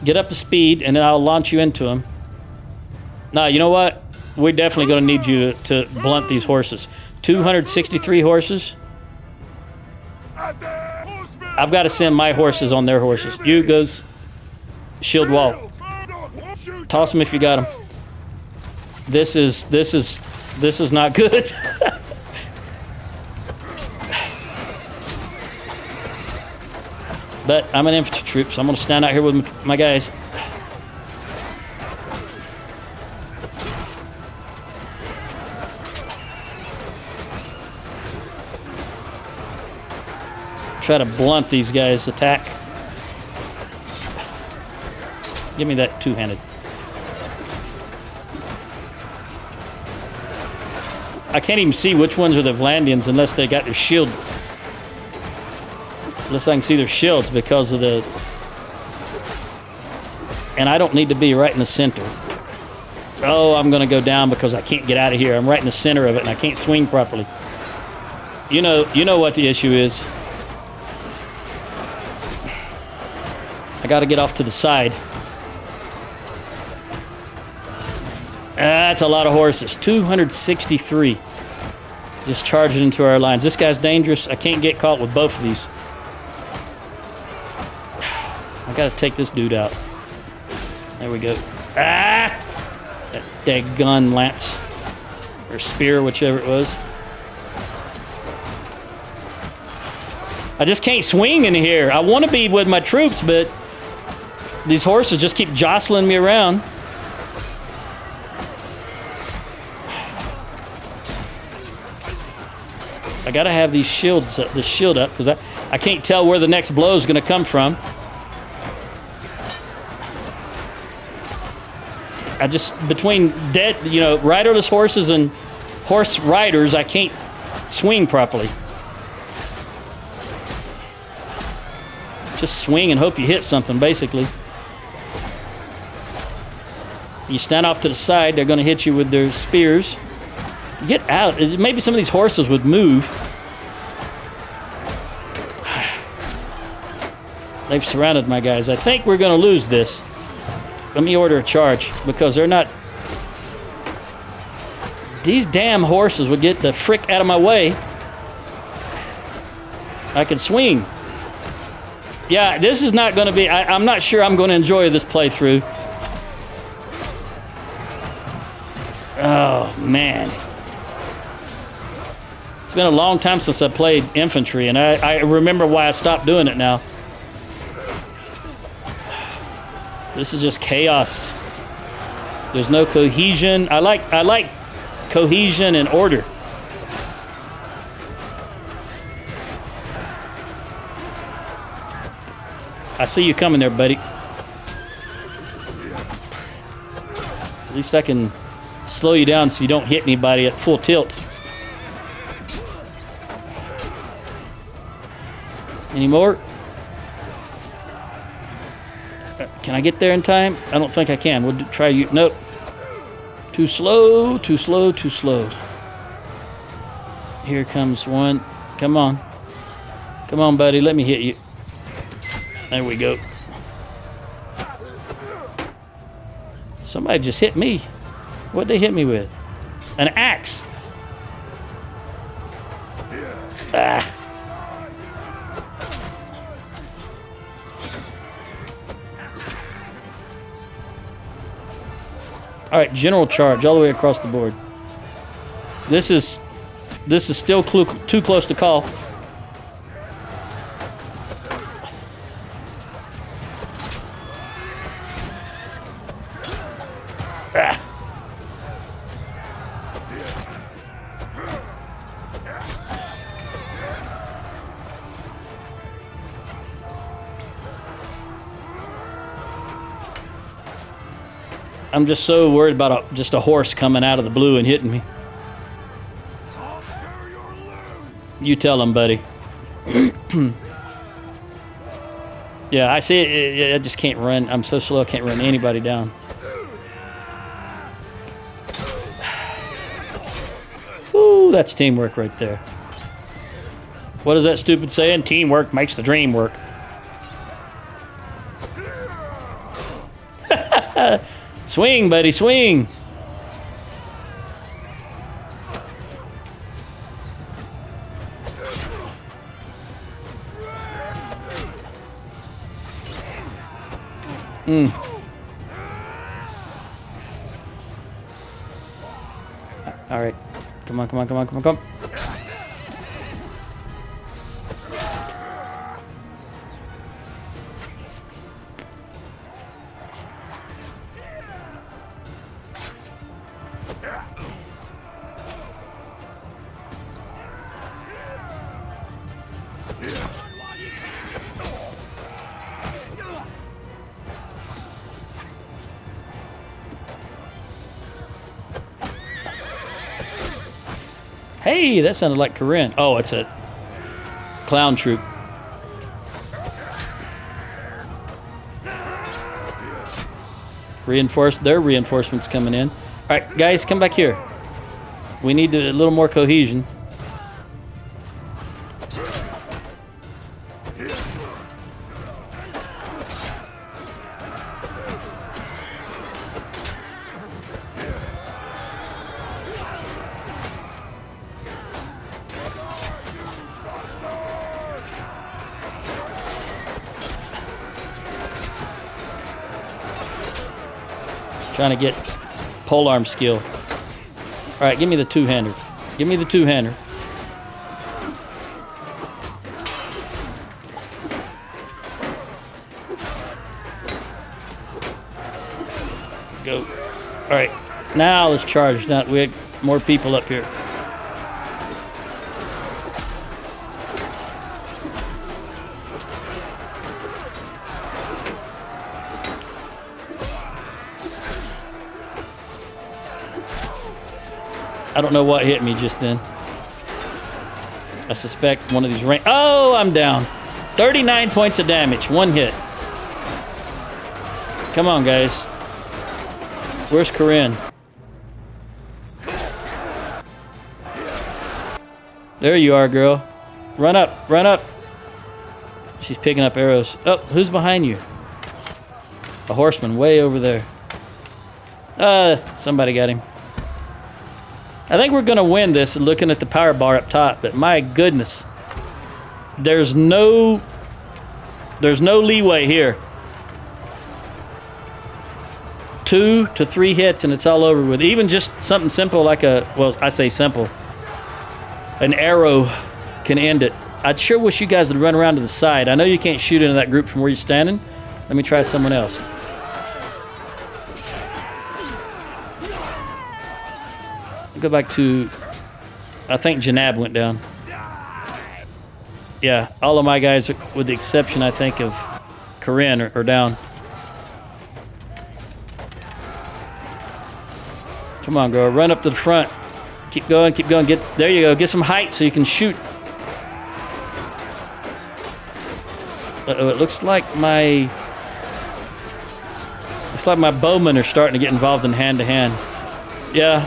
Get up to speed, and then I'll launch you into them. Nah, you know what? We're definitely going to need you to blunt these horses. 263 horses. At the horsemen! I've got to send my horses on their horses. You goes shield wall. Shoot! Toss them if you got them. This is not good. But I'm an infantry troop, so I'm going to stand out here with my guys. Try to blunt these guys' attack. Give me that two-handed. I can't even see which ones are the Vlandians unless they got their shield. Unless I can see their shields because of the... And I don't need to be right in the center. Oh, I'm going to go down because I can't get out of here. I'm right in the center of it and I can't swing properly. You know what the issue is. I got to get off to the side. That's a lot of horses. 263. Just charging into our lines. This guy's dangerous. I can't get caught with both of these. I gotta take this dude out. There we go. Ah! That daggone lance. Or spear, whichever it was. I just can't swing in here. I want to be with my troops, but these horses just keep jostling me around. I gotta have these shields, the shield up, because I can't tell where the next blow is gonna come from. I just, between riderless horses and horse riders, I can't swing properly. Just swing and hope you hit something, basically. You stand off to the side, they're gonna hit you with their spears. Get out. Maybe some of these horses would move. They've surrounded my guys. I think we're going to lose this. Let me order a charge because they're not... These damn horses would get the frick out of my way. I could swing. Yeah, this is not going to be... I'm not sure I'm going to enjoy this playthrough. Oh, man. It's been a long time since I played infantry, and I remember why I stopped doing it now. This is just chaos. There's no cohesion. I like cohesion and order. I see you coming there, buddy. At least I can slow you down so you don't hit anybody at full tilt. Any more? Can I get there in time? I don't think I can. We'll try you. Nope. Too slow, too slow, too slow. Here comes one. Come on. Come on, buddy. Let me hit you. There we go. Somebody just hit me. What'd they hit me with? An axe. Ah. All right, general charge all the way across the board. This is still too close to call. Ah. I'm just so worried about just a horse coming out of the blue and hitting me. You tell him, buddy. Yeah, I see it. I just can't run. I'm so slow I can't run anybody down. Ooh, that's teamwork right there. What is that stupid saying? Teamwork makes the dream work. Swing, buddy, swing. All right. Come on, come on, come on, come on, come on. Hey, that sounded like Corinne. Oh, it's a clown troop. Their reinforcements coming in. All right, guys, come back here. We need a little more cohesion. Trying to get polearm skill. All right, give me the two-hander. Give me the two-hander. Go. All right, now let's charge. Now we have more people up here. I don't know what hit me just then. I suspect one of these rain. Oh, I'm down. 39 points of damage. One hit. Come on, guys. Where's Corinne? There you are, girl. Run up. Run up. She's picking up arrows. Oh, who's behind you? A horseman way over there. Somebody got him. I think we're going to win this looking at the power bar up top, but my goodness. There's no leeway here. 2 to 3 hits and it's all over with. Even just something simple like I say simple. An arrow can end it. I'd sure wish you guys would run around to the side. I know you can't shoot into that group from where you're standing. Let me try someone else. Go back to, I think Janab went down. Yeah, all of my guys, with the exception, I think, of Corinne, are down. Come on, girl, run up to the front. Keep going, keep going. There you go. Get some height so you can shoot. Uh-oh, it looks like my bowmen are starting to get involved in hand-to-hand. Yeah.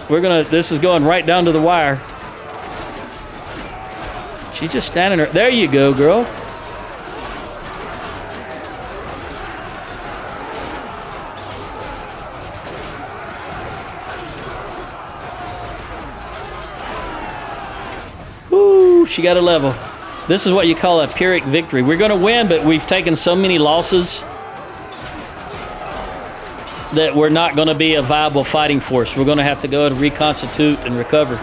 This is going right down to the wire. She's just standing there. There you go, girl. Woo, she got a level. This is what you call a Pyrrhic victory. We're going to win, but we've taken so many losses that we're not going to be a viable fighting force. We're going to have to go and reconstitute and recover.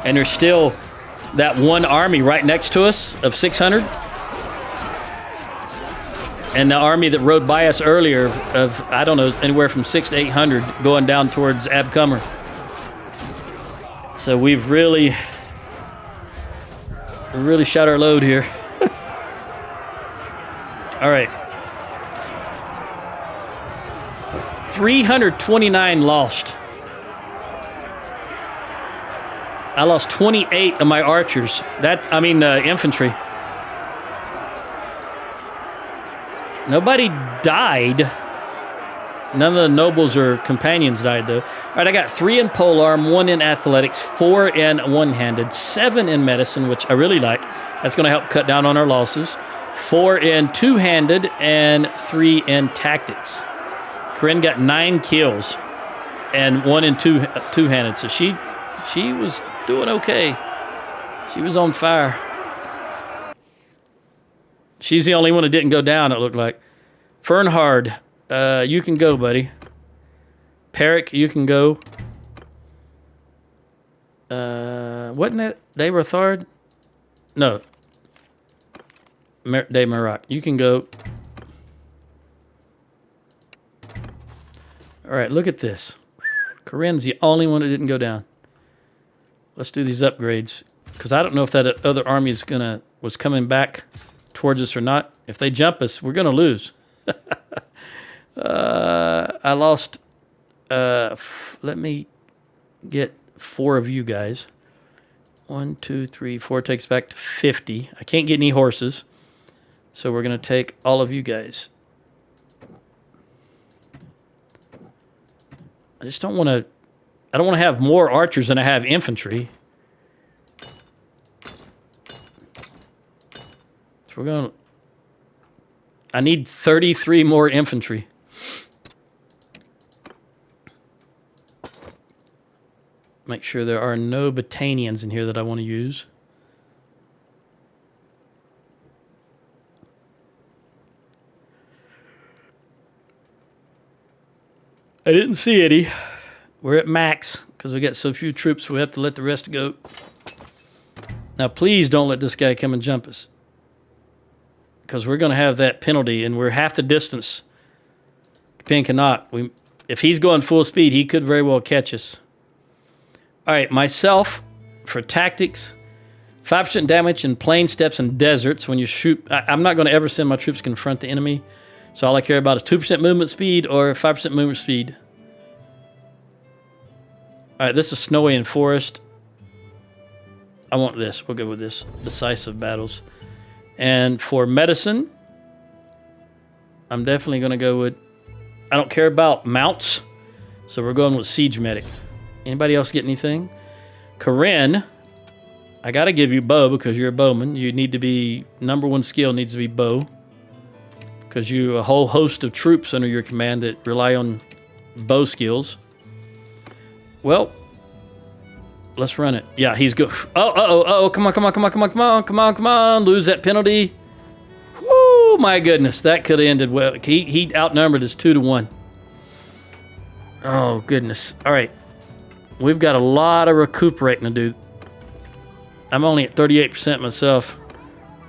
And there's still that one army right next to us of 600. And the army that rode by us earlier of I don't know, anywhere from 600 to 800 going down towards Abcomer. So we've really shot our load here. All right. 329 lost. I lost 28 of my archers. Infantry. Nobody died. None of the nobles or companions died, though. All right, I got 3 in polearm, 1 in athletics, 4 in one-handed, 7 in medicine, which I really like. That's going to help cut down on our losses. 4 in two-handed, and 3 in tactics. Corinne got 9 kills, and 1 in two-handed. So she was doing okay. She was on fire. She's the only one that didn't go down, it looked like. Fernhard, you can go, buddy. Peric, you can go. Wasn't that Dayrathard? No. De Maroc, you can go. All right, look at this. Corinne's the only one that didn't go down. Let's do these upgrades, because I don't know if that other army was coming back towards us or not. If they jump us, we're going to lose. I lost. Let me get 4 of you guys. 1, 2, 3, 4 takes back to 50. I can't get any horses, so we're going to take all of you guys. I just don't want to. I don't want to have more archers than I have infantry. So we're going to. I need 33 more infantry. Make sure there are no Battanians in here that I want to use. I didn't see any. We're at max because we got so few troops. We have to let the rest go. Now, please don't let this guy come and jump us, because we're going to have that penalty, and we're half the distance to Pinkanot. If he's going full speed, he could very well catch us. All right, myself, for tactics, 5% damage in plain steppes and deserts when you shoot. I'm not going to ever send my troops to confront the enemy, so all I care about is 2% movement speed or 5% movement speed. All right, this is snowy and forest. I want this. We'll go with this. Decisive battles. And for medicine, I'm definitely going to go with... I don't care about mounts, so we're going with siege medic. Anybody else get anything? Corinne, I got to give you bow because you're a bowman. You need to be... #1 skill needs to be bow, because you a whole host of troops under your command that rely on bow skills. Well, let's run it. Yeah, he's good. Oh, come on. Lose that penalty. Whoo, my goodness. That could have ended well. He outnumbered us 2-1. Oh, goodness. All right. We've got a lot of recuperating to do. I'm only at 38% myself.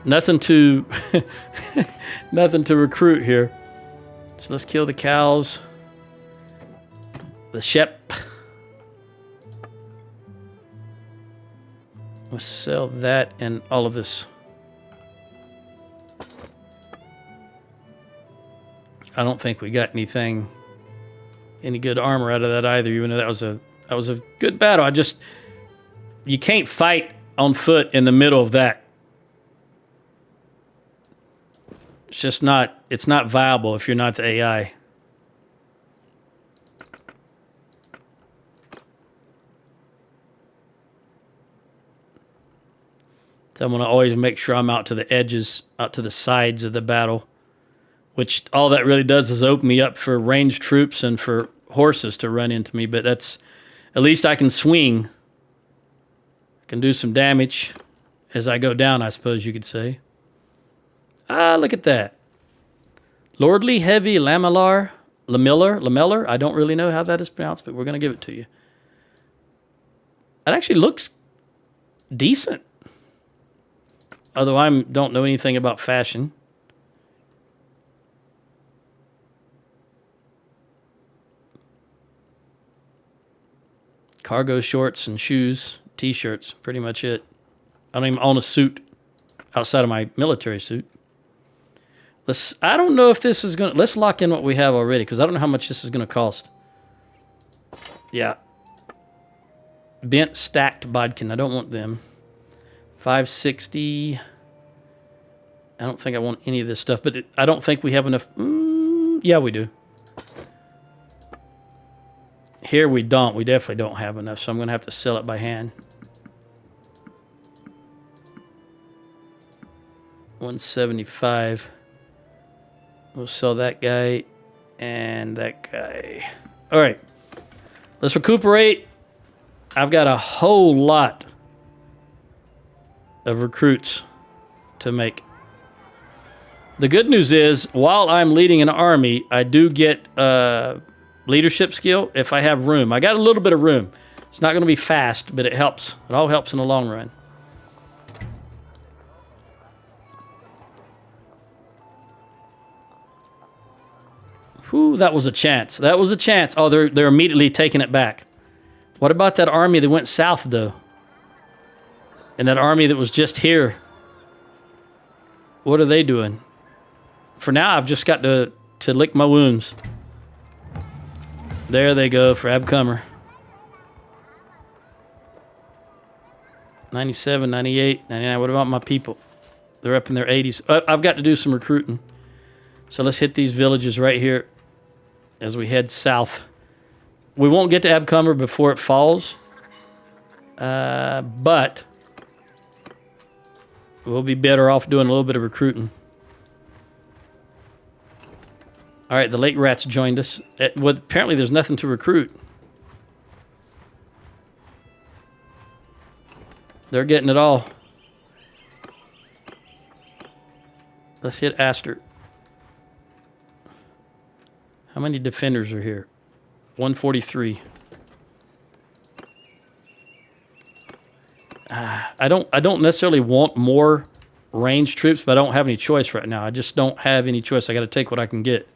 Nothing to nothing to recruit here. So let's kill the cows. The shep. We'll sell that and all of this. I don't think we got any good armor out of that either, even though that was a good battle. You can't fight on foot in the middle of that. It's not viable if you're not the AI. So I'm going to always make sure I'm out to the edges, out to the sides of the battle, which all that really does is open me up for ranged troops and for horses to run into me. But that's, at least I can swing. I can do some damage as I go down, I suppose you could say. Ah, look at that. Lordly Heavy Lamellar. I don't really know how that is pronounced, but we're going to give it to you. It actually looks decent. Although I don't know anything about fashion. Cargo shorts and shoes, t-shirts, pretty much it. I don't even own a suit outside of my military suit. I don't know if this is going to... Let's lock in what we have already, because I don't know how much this is going to cost. Yeah. Bent stacked bodkin. I don't want them. 560. I don't think I want any of this stuff, but I don't think we have enough. Yeah, we do. Here we don't. We definitely don't have enough, so I'm going to have to sell it by hand. 175. We'll sell that guy and that guy. All right. Let's recuperate. I've got a whole lot of recruits to make. The good news is, while I'm leading an army, I do get leadership skill if I have room. I got a little bit of room. It's not going to be fast, but it helps. It all helps in the long run. Whew, that was a chance. That was a chance. Oh, they're immediately taking it back. What about that army that went south, though? And that army that was just here? What are they doing? For now, I've just got to lick my wounds. There they go for Abcomer. 97, 98, 99. What about my people? They're up in their 80s. I've got to do some recruiting. So let's hit these villages right here as we head south. We won't get to Abcomer before it falls. But we'll be better off doing a little bit of recruiting. All right, the lake rats joined us. Well, apparently there's nothing to recruit. They're getting it all. Let's hit Aster. How many defenders are here? 143. I don't necessarily want more ranged troops, but I don't have any choice right now. I just don't have any choice. I got to take what I can get.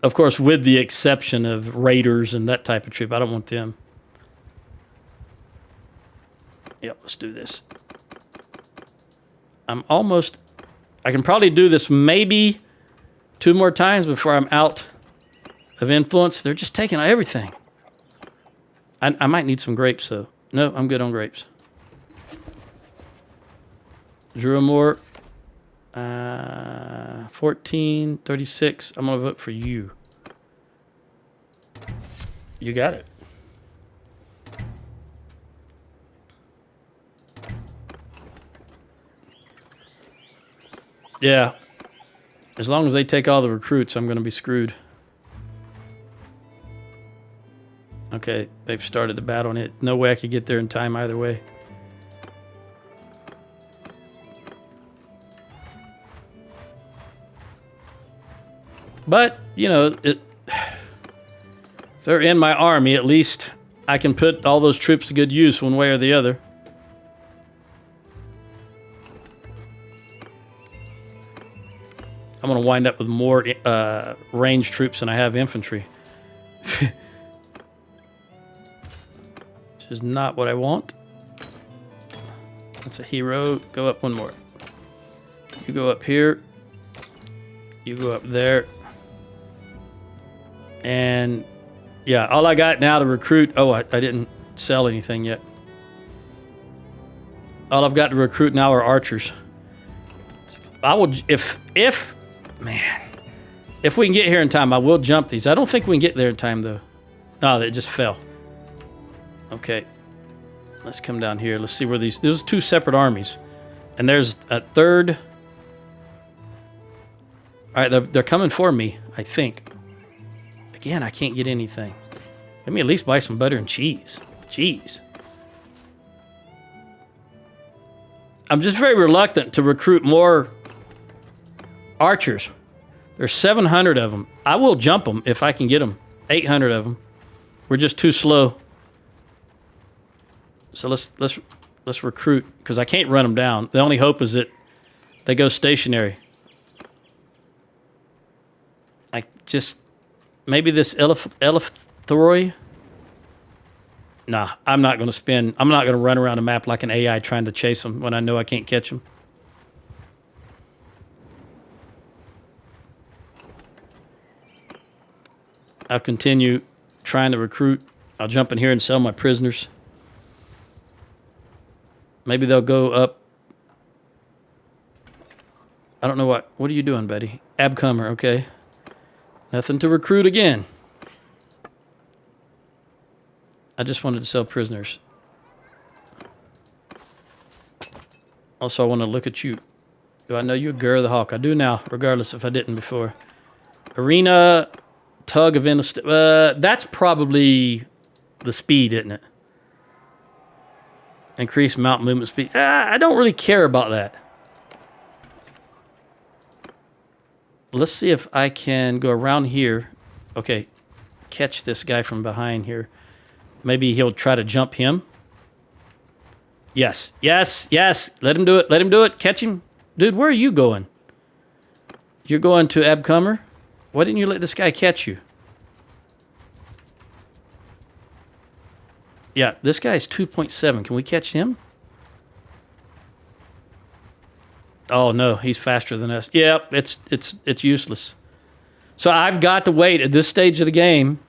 Of course, with the exception of raiders and that type of troop. I don't want them. Yep, let's do this. I can probably do this maybe 2 more times before I'm out of influence. They're just taking everything. I might need some grapes, though. No, I'm good on grapes. Druamore. 14, 36. I'm going to vote for you. You got it. Yeah. As long as they take all the recruits, I'm going to be screwed. Okay, they've started the battle on it. No way I could get there in time either way. But, you know, if they're in my army, at least I can put all those troops to good use one way or the other. I'm going to wind up with more ranged troops than I have infantry. Which is not what I want. That's a hero. Go up one more. You go up here. You go up there. And yeah, all I got now to recruit. Oh, I didn't sell anything yet. All I've got to recruit now are archers. I will, if we can get here in time, I will jump these. I don't think we can get there in time though. No, they just fell. Okay, let's come down here. Let's see where there's 2 separate armies, and there's a third. All right, they're coming for me, I think. Again, I can't get anything. Let me at least buy some butter and cheese. Jeez. I'm just very reluctant to recruit more archers. There's 700 of them. I will jump them if I can get them. 800 of them. We're just too slow. So let's recruit, because I can't run them down. The only hope is that they go stationary. Maybe this Elephanthroi. Nah, I'm not going to run around a map like an AI trying to chase them when I know I can't catch them. I'll continue trying to recruit. I'll jump in here and sell my prisoners. Maybe they'll go up. I don't know what. What are you doing, Betty? Abcomer, okay. Nothing to recruit again. I just wanted to sell prisoners. Also, I want to look at you. Do I know you? Gird the Hawk. I do now, regardless if I didn't before. Arena, tug of endless... that's probably the speed, isn't it? Increase mount movement speed. I don't really care about that. Let's see if I can go around here. Okay, catch this guy from behind here. Maybe he'll try to jump him. Yes, yes, yes. Let him do it. Let him do it. Catch him. Dude, where are you going? You're going to Abcomer? Why didn't you let this guy catch you? Yeah, this guy's 2.7. Can we catch him? Oh no, he's faster than us. Yep, it's useless. So I've got to wait at this stage of the game.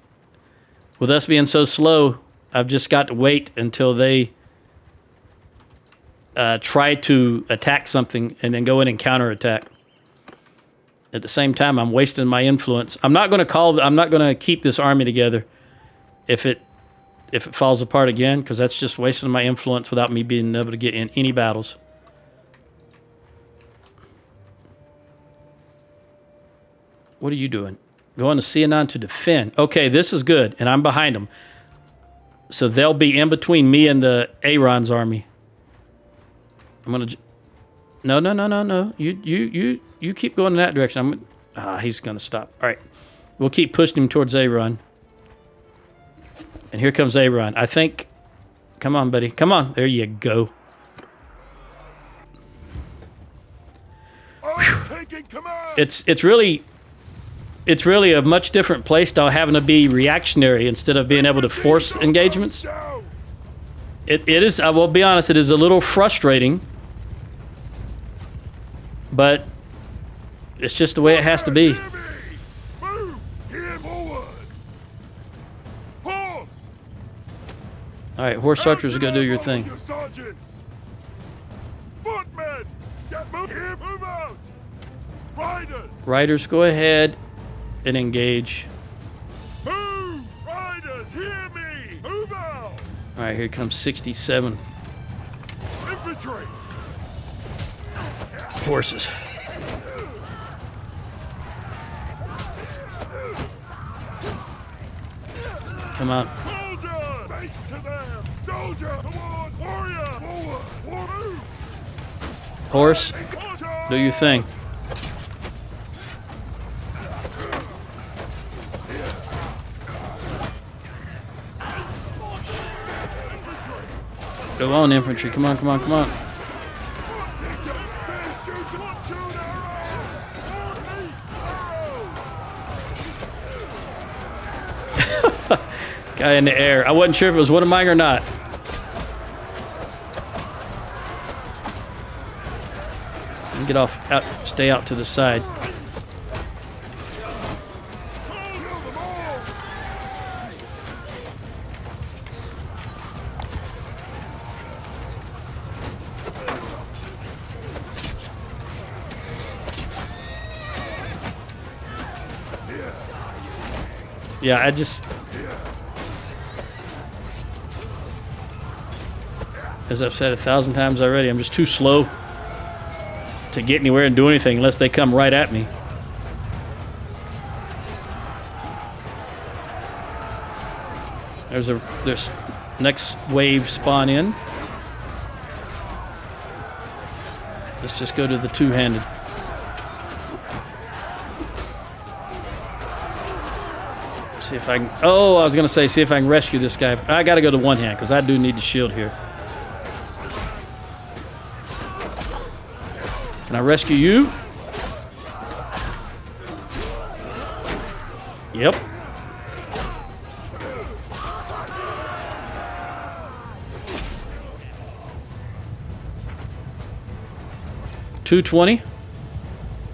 With us being so slow, I've just got to wait until they try to attack something and then go in and counterattack. At the same time, I'm wasting my influence. I'm not going to keep this army together if it falls apart again, because that's just wasting my influence without me being able to get in any battles. What are you doing? Going to Cianon to defend. Okay, this is good, and I'm behind them. So they'll be in between me and the Aaron's army. I'm gonna... No. You keep going in that direction. He's gonna stop. All right. We'll keep pushing him towards Aaron. And here comes Aaron. I think... Come on, buddy. Come on. There you go. It's really a much different playstyle having to be reactionary instead of being able to force engagements. It is, I will be honest, it is a little frustrating. But it's just the way it has to be. Alright, horse archers are going to do your thing. Riders, go ahead and engage. Move! Riders, hear me! Move out! Alright, here comes 67. Infantry! Horses. Come on. Soldier! Face to them! Soldier! Towards warrior! Forward! Move! Horse, do your thing. Go on, infantry. Come on, come on, come on. Guy in the air. I wasn't sure if it was one of mine or not. Get off, out, stay out to the side. Yeah, I just... As I've said 1,000 times already, I'm just too slow to get anywhere and do anything unless they come right at me. There's next wave spawn in. Let's just go to the two-handed. See if I can... Oh, I was going to say, see if I can rescue this guy. I got to go to one hand because I do need the shield here. Can I rescue you? Yep. $220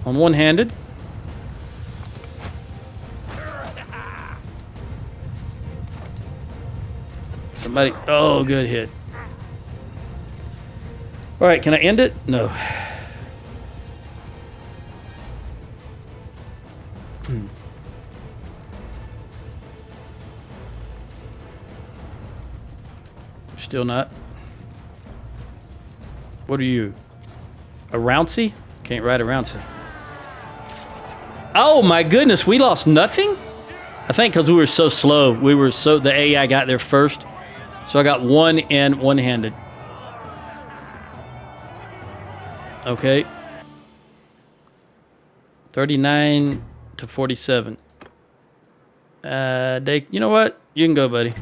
on one-handed. Somebody, oh, good hit. All right, can I end it? No. Still not. What are you? A Rouncy? Can't ride a Rouncy. Oh my goodness, we lost nothing? I think because we were so slow. The AI got there first. So I got one and one-handed. Okay. 39 to 47. You know what? You can go, buddy.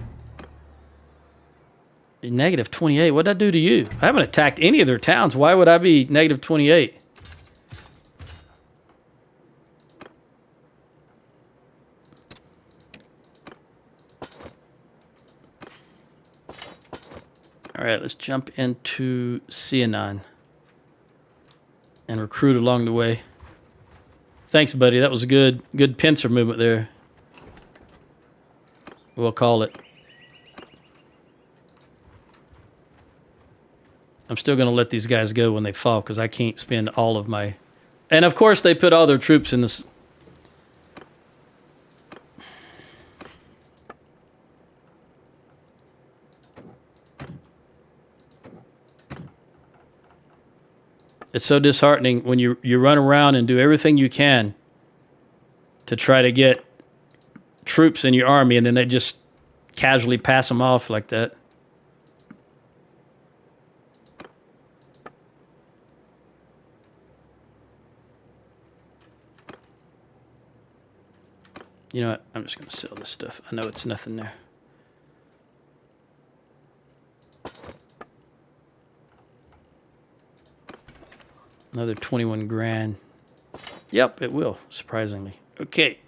Negative 28. What'd I do to you? I haven't attacked any of their towns. Why would I be negative 28? All right, let's jump into Cianon and recruit along the way. Thanks, buddy. That was a good pincer movement there. We'll call it. I'm still going to let these guys go when they fall because I can't spend all of my... And, of course, they put all their troops in this... It's so disheartening when you run around and do everything you can to try to get troops in your army, and then they just casually pass them off like that. You know what? I'm just going to sell this stuff. I know it's nothing there. Another 21 grand. Yep, it will, surprisingly. Okay.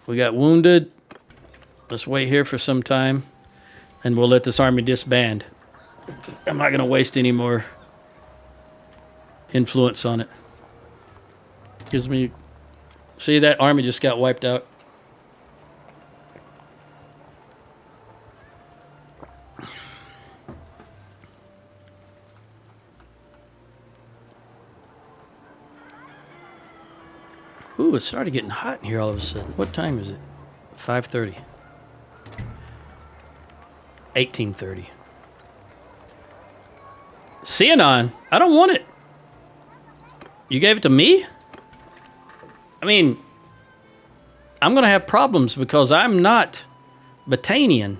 We got wounded. Let's wait here for some time, and we'll let this army disband. I'm not going to waste any more influence on it. Gives me... See, that army just got wiped out. Ooh, it started getting hot in here all of a sudden. What time is it? 5:30. 18:30. Cianon, I don't want it. You gave it to me? I mean, I'm going to have problems because I'm not Battanian.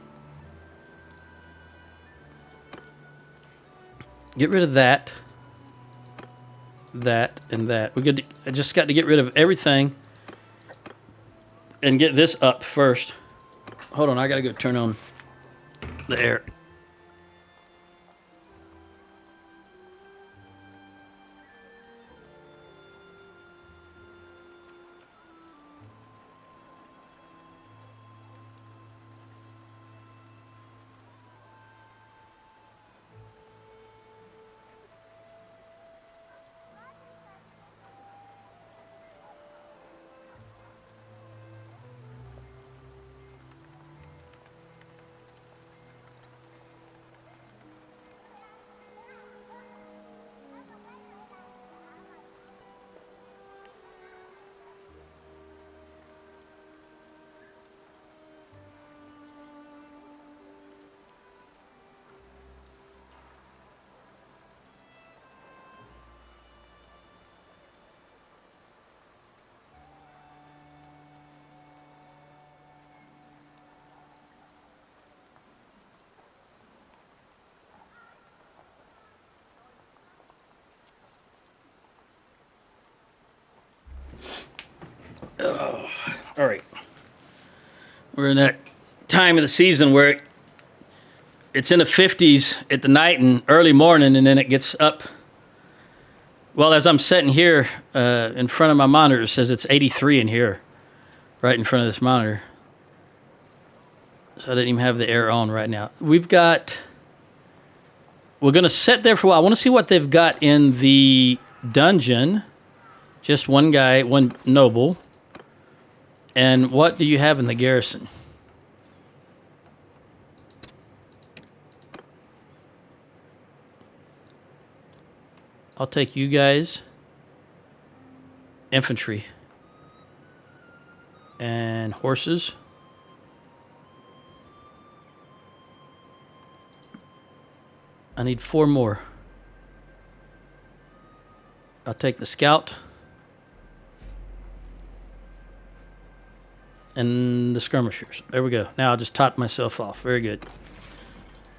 Get rid of that. That and that. I just got to get rid of everything and get this up first. Hold on, I got to go turn on the air. Oh, all right. We're in that time of the season where it's in the 50s at the night and early morning, and then it gets up. Well, as I'm sitting here in front of my monitor, it says it's 83 in here, right in front of this monitor. So I didn't even have the air on right now. We're going to sit there for a while. I want to see what they've got in the dungeon. Just one guy, one noble. And what do you have in the garrison? I'll take you guys. Infantry. And horses. I need 4 more. I'll take the scout. And the skirmishers. There we go. Now I'll just top myself off. Very good.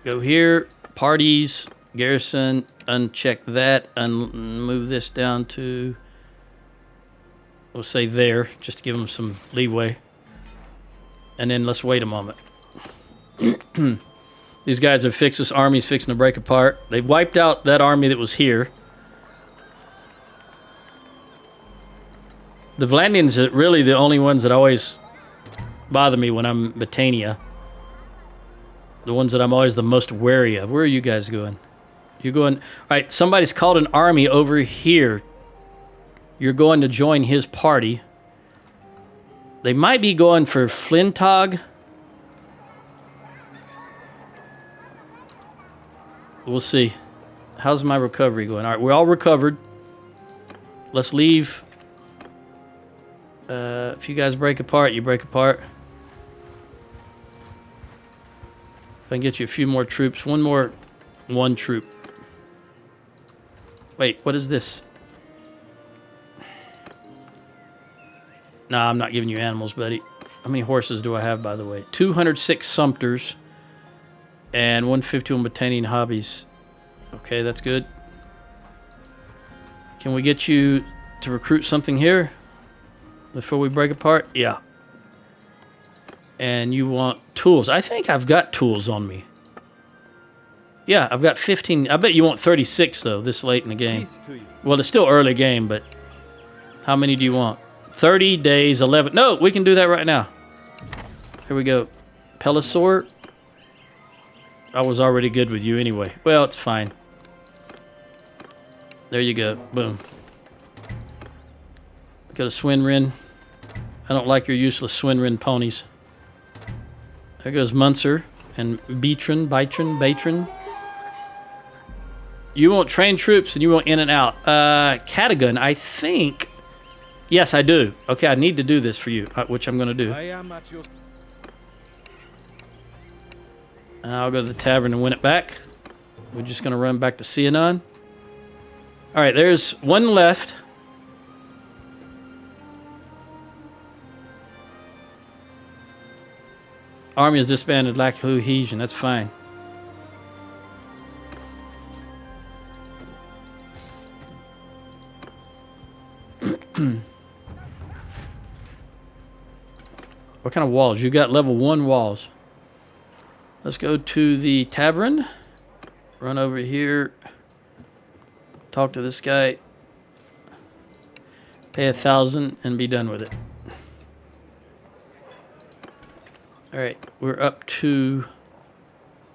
Go here. Parties. Garrison. Uncheck that. Move this down to... We'll say there. Just to give them some leeway. And then let's wait a moment. These guys have fixed this army's fixing to break apart. They've wiped out that army that was here. The Vlandians are really the only ones that always bother me when I'm Battania. The ones that I'm always the most wary of. Where are you guys going? You're going... All right, somebody's called an army over here. You're going to join his party. They might be going for Flintog. We'll see. How's my recovery going? All right, we're all recovered. Let's leave. If you guys break apart, you break apart. If I can get you a few more troops. One troop. Wait, what is this? Nah, I'm not giving you animals, buddy. How many horses do I have, by the way? 206 Sumpters and 151 Battanian hobbies. Okay, that's good. Can we get you to recruit something here before we break apart? Yeah. And you want tools. I think I've got tools on me. Yeah, I've got 15. I bet you want 36, though, this late in the game. Well, it's still early game, but how many do you want? 30 days, 11. No, we can do that right now. Here we go. Pelisor. I was already good with you anyway. Well, it's fine. There you go. Boom. Go to Swinrin. I don't like your useless Swinrin ponies. There goes Munzer and Batron. You want trained troops and you want in and out. Catagun, I think... Yes, I do. Okay, I need to do this for you, which I'm going to do. I am at your... I'll go to the tavern and win it back. We're just going to run back to Cianon. All right, there's one left. Army is disbanded, lack cohesion. That's fine. What kind of walls? You got level 1 walls. Let's go to the tavern. Run over here. Talk to this guy. Pay 1,000 and be done with it. All right, we're up to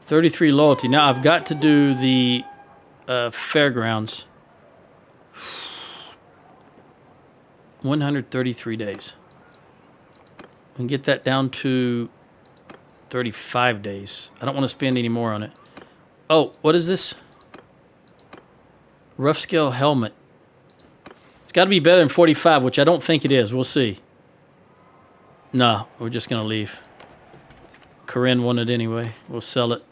33 loyalty. Now I've got to do the fairgrounds. 133 days. We can get that down to 35 days. I don't want to spend any more on it. Oh, what is this? Rough scale helmet. It's got to be better than 45, which I don't think it is. We'll see. No, we're just going to leave. Corinne wanted anyway. We'll sell it.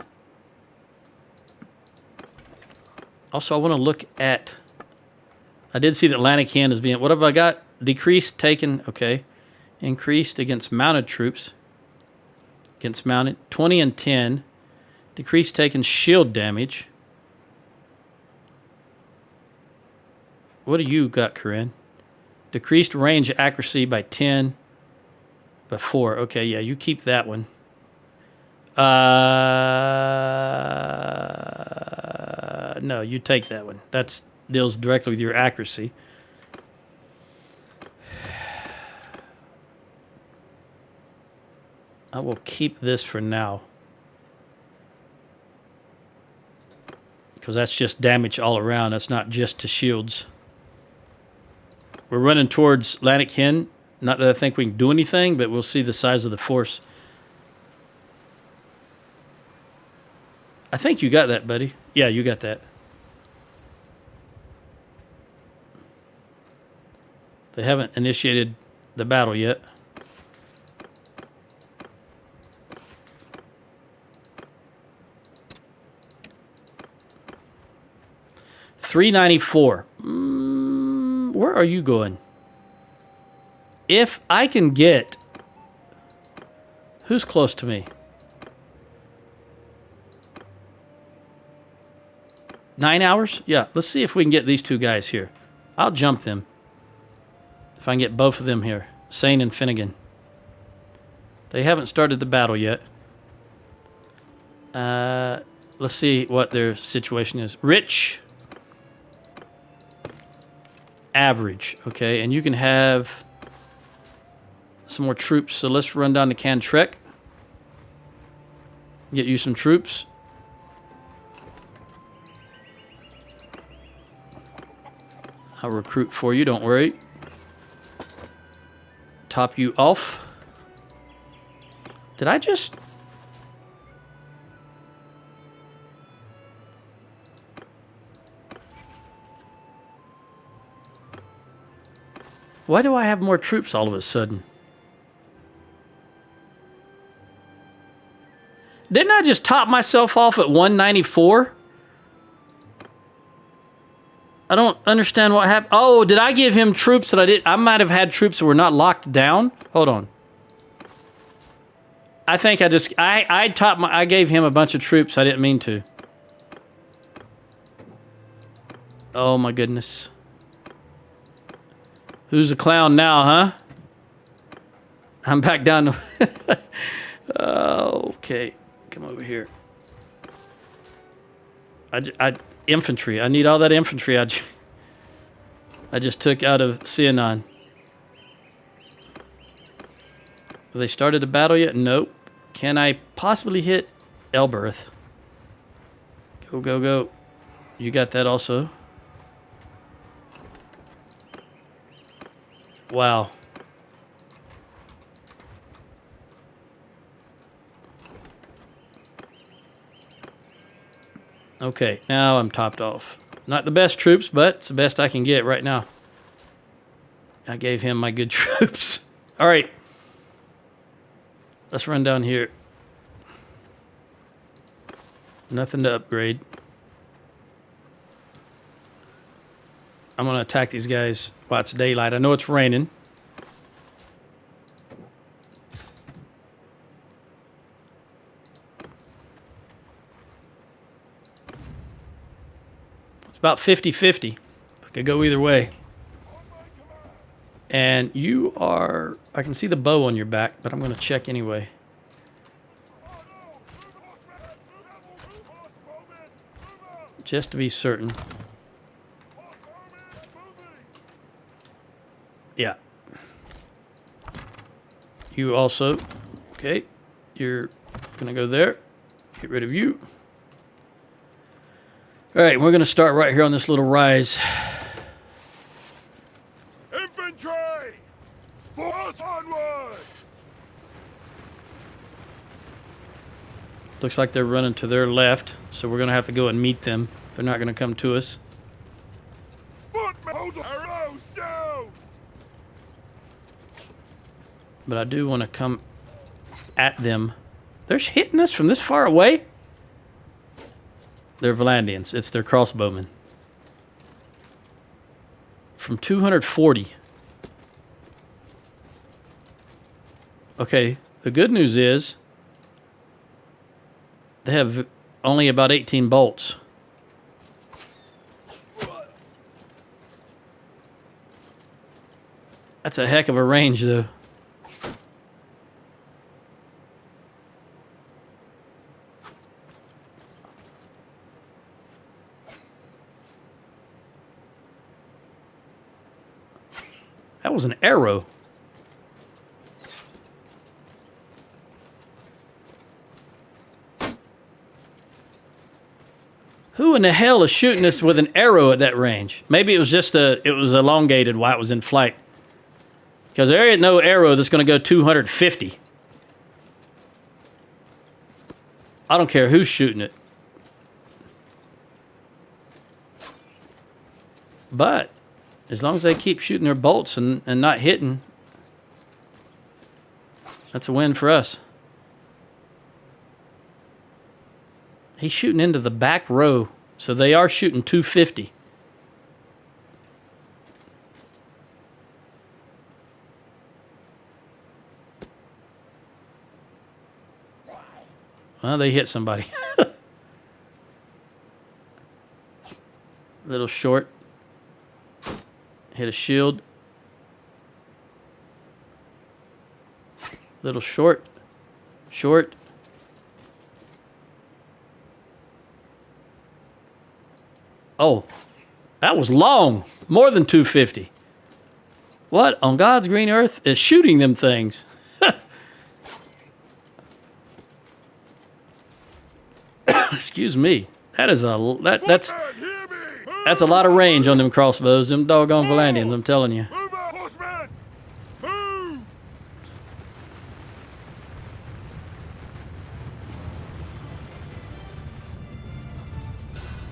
Also, I want to look at... I did see that Atlantic Hen is being... What have I got? Decreased, taken... Okay. Increased against mounted troops. Against mounted. 20 and 10. Decreased taken shield damage. What do you got, Corinne? Decreased range accuracy by 10. By 4. Okay, yeah, you keep that one. No, you take that one. That deals directly with your accuracy. I will keep this for now. Because that's just damage all around. That's not just to shields. We're running towards Atlantic Hen. Not that I think we can do anything, but we'll see the size of the force. I think you got that, buddy. Yeah, you got that. They haven't initiated the battle yet. 394. Where are you going? If I can get... Who's close to me? 9 hours? Yeah, let's see if we can get these two guys here. I'll jump them. If I can get both of them here. Sane and Finnegan. They haven't started the battle yet. Let's see what their situation is. Rich. Average. Okay, and you can have some more troops. So let's run down to Cantrek. Get you some troops. I'll recruit for you, don't worry. Top you off. Did I just... Why do I have more troops all of a sudden? Didn't I just top myself off at 194? I don't understand what happened. Oh, did I give him troops that I did? I might have had troops that were not locked down. Hold on. I think I just... I gave him a bunch of troops. I didn't mean to. Oh, my goodness. Who's a clown now, huh? I'm back down to... okay. Come over here. Infantry. I need all that infantry I just took out of Sianon. Have they started the battle yet? Nope. Can I possibly hit Elbereth? Go, go, go. You got that also. Wow. Okay, now I'm topped off. Not the best troops, but it's the best I can get right now. I gave him my good troops. All right. Let's run down here. Nothing to upgrade. I'm going to attack these guys while it's daylight. I know it's raining. About 50-50. Could go either way. And you are... I can see the bow on your back, but I'm going to check anyway. Just to be certain. Yeah. You also... Okay. You're going to go there. Get rid of you. All right, we're going to start right here on this little rise. Infantry! Force onward! Looks like they're running to their left, so we're going to have to go and meet them. They're not going to come to us. Footmen, hold the arrows down! But I do want to come at them. They're hitting us from this far away? They're Valandians. It's their crossbowmen. From 240. Okay, the good news is they have only about 18 bolts. That's a heck of a range, though. That was an arrow. Who in the hell is shooting us with an arrow at that range? Maybe it was just it was elongated while it was in flight. Because there ain't no arrow that's going to go 250. I don't care who's shooting it. But as long as they keep shooting their bolts and not hitting, that's a win for us. He's shooting into the back row, so they are shooting 250. Well, they hit somebody. Little short. Hit a shield. Little short. Short. Oh, that was long. More than 250. What on God's green earth is shooting them things? Excuse me. That is that's a lot of range on them crossbows. Them doggone Valandians, I'm telling you. Move out, horseman! Move!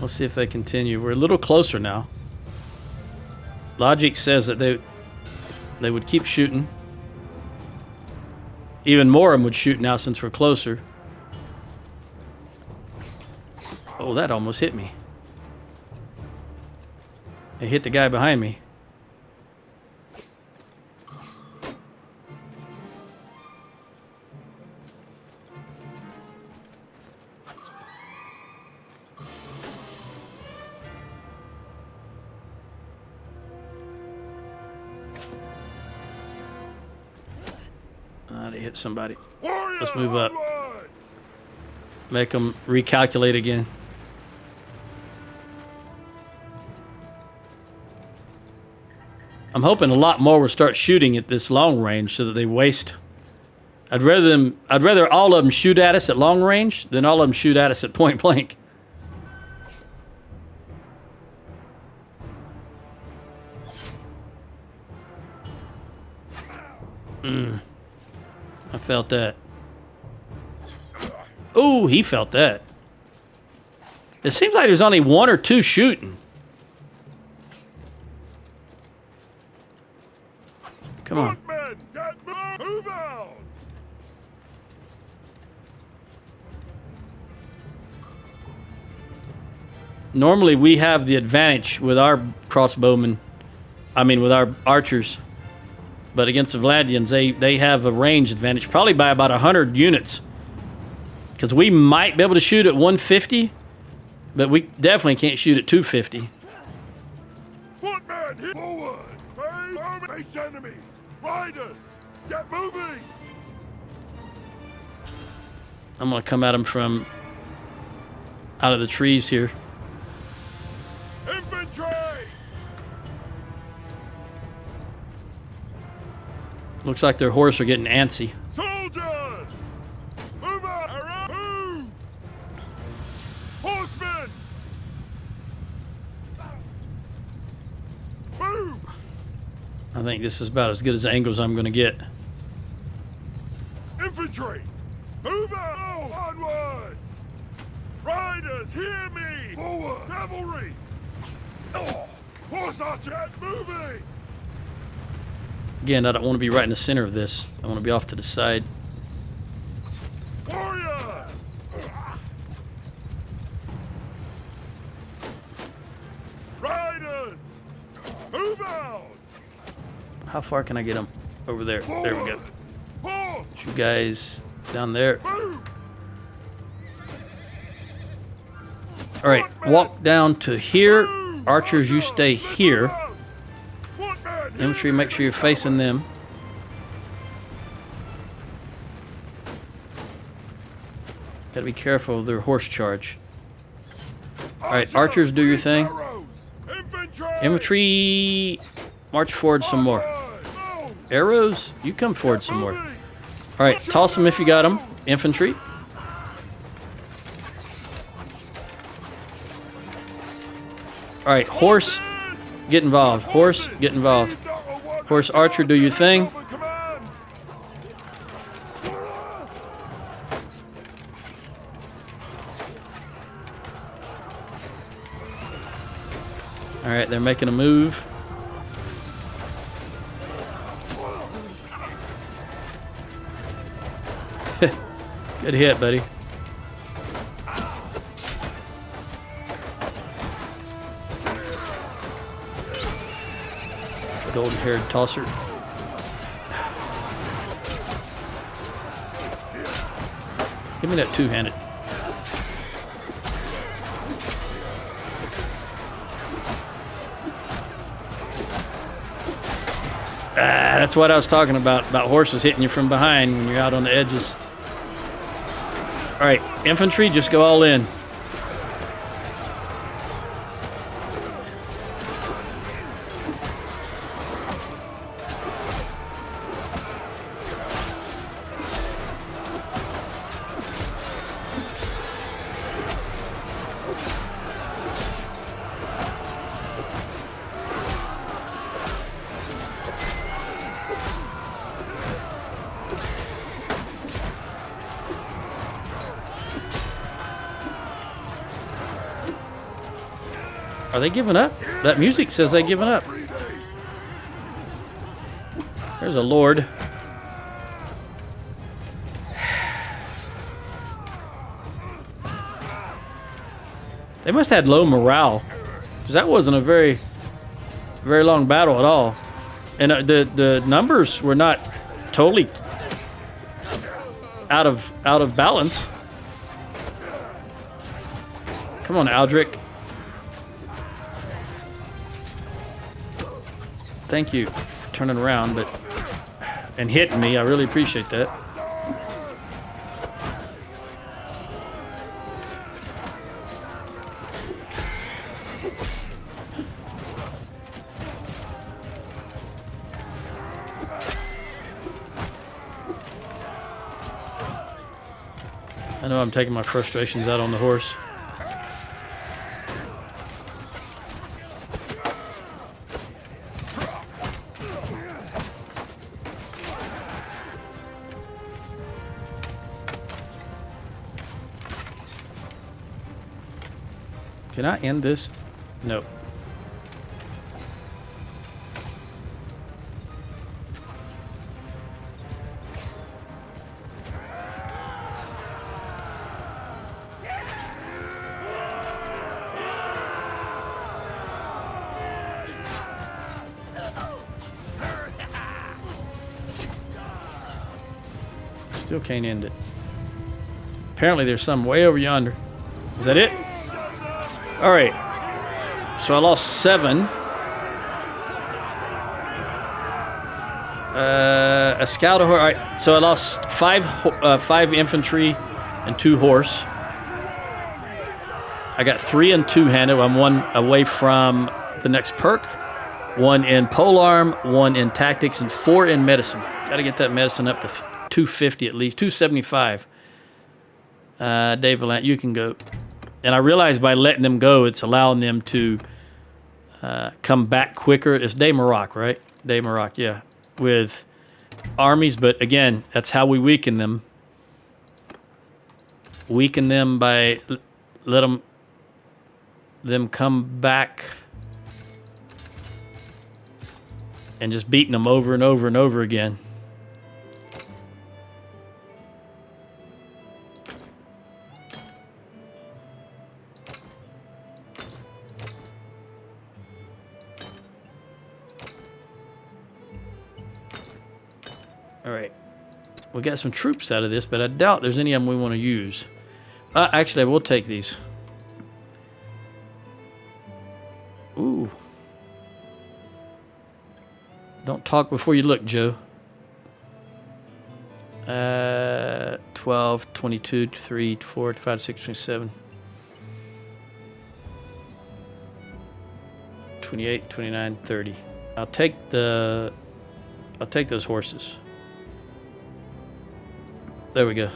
Let's see if they continue. We're a little closer now. Logic says that they would keep shooting. Even more of them would shoot now since we're closer. Oh, that almost hit me. It hit the guy behind me. They hit somebody. Let's move up. Make them recalculate again. I'm hoping a lot more will start shooting at this long range so that they waste. I'd rather all of them shoot at us at long range than all of them shoot at us at point blank. I felt that. Ooh, he felt that. It seems like there's only one or two shooting. Come on. Move out! Normally we have the advantage with our crossbowmen. I mean with our archers. But against the Valandians, they have a range advantage, probably by about 100 units. Because we might be able to shoot at 150, but we definitely can't shoot at 250. Footman, hit forward! Face enemy! Riders! Get moving! I'm going to come at them from out of the trees here. Infantry! Looks like their horse are getting antsy. Soldiers! Move out! Move! Horsemen! Move! I think this is about as good as angles I'm going to get. Infantry! Move out! Onwards! Riders, hear me! Forward! Cavalry! Oh, horse archer, get moving! Again, I don't want to be right in the center of this. I want to be off to the side. Warriors! Riders! Move out! How far can I get them? Over there. There we go. Horse! You guys down there. Move! All right, walk down to here. Archers, you stay here. Infantry, make sure you're facing them. Gotta be careful of their horse charge. Alright, archers, do your thing. Infantry, march forward some more. Arrows, you come forward some more. Alright, toss them if you got them. Infantry. Alright, horse, get involved. Horse, get involved. Horse archer, do your thing. Alright, they're making a move. Good hit, buddy. Golden-haired tosser. Give me that two-handed. That's what I was talking about horses hitting you from behind when you're out on the edges. All right, infantry, just go all in. Are they giving up? That music says they're giving up. There's a lord. They must have had low morale, because that wasn't a very long battle at all. And the numbers were not totally out of balance. Come on, Aldrich. Thank you for turning around and hitting me. I really appreciate that. I know I'm taking my frustrations out on the horse. Can I end this? Nope. Still can't end it. Apparently there's some way over yonder. Is that it? All right, so I lost 7. A scout horse. All right, so I lost 5 infantry and 2 horse. I got 3 in two-handed. I'm 1 away from the next perk. 1 in polearm, 1 in tactics, and 4 in medicine. Got to get that medicine up to 250 at least, 275. Dave Valant, you can go. And I realized by letting them go, it's allowing them to come back quicker. It's De Maroc, right? De Maroc, yeah. With armies, but again, that's how we weaken them. Weaken them by let them come back and just beating them over and over and over again. All right, we got some troops out of this, but I doubt there's any of them we want to use. Actually, I will take these. Ooh. Don't talk before you look, Joe. 12, 22, 3, 4, 5, 6, 27. 28, 29, 30. I'll take those horses. There we go.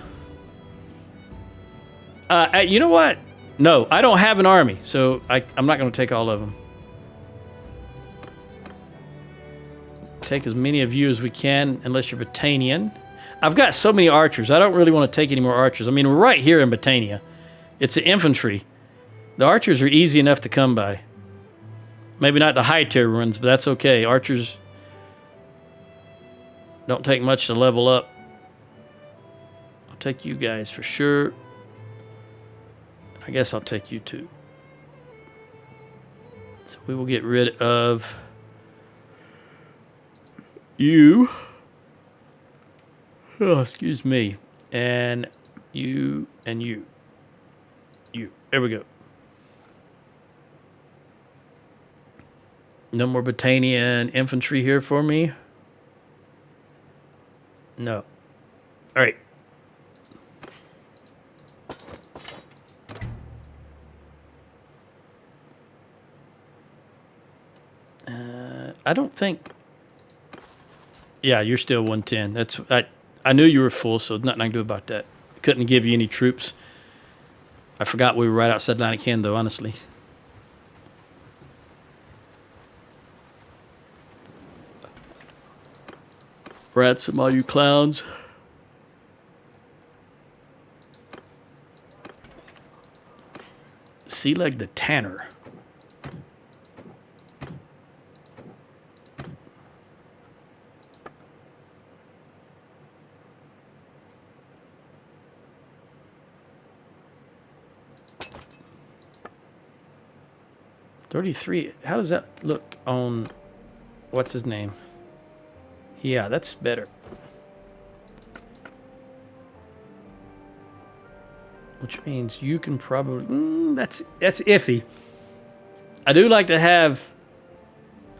You know what? No, I don't have an army, so I'm not going to take all of them. Take as many of you as we can, unless you're Battanian. I've got so many archers. I don't really want to take any more archers. I mean, we're right here in Battania. It's the infantry. The archers are easy enough to come by. Maybe not the high tier ones, but that's okay. Archers don't take much to level up. I'll take you guys for sure. I guess I'll take you too. So we will get rid of you. Oh, excuse me. And You and you. You. There we go. No more Battanian infantry here for me. No. All right. I don't think. Yeah, you're still 110. That's I knew you were full, so nothing I can do about that. Couldn't give you any troops. I forgot we were right outside Atlantic, though, honestly. Ransom all you clowns. Sea Leg the Tanner. $33. How does that look on what's his name? Yeah, that's better. Which means you can probably that's iffy. I do like to have.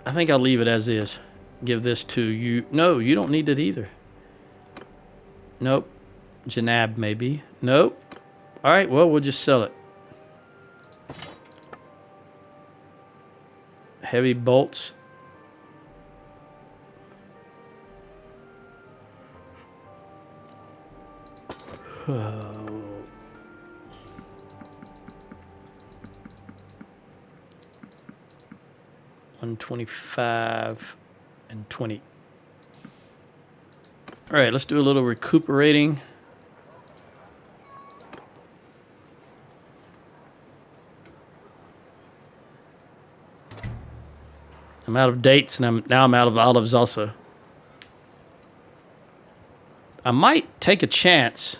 I think I'll leave it as is. Give this to you. No, you don't need it either. Nope. Janab maybe. Nope. All right. Well, we'll just sell it. Heavy bolts. Oh. 125 and 20. All right, let's do a little recuperating. I'm out of dates, and now I'm out of olives also. I might take a chance.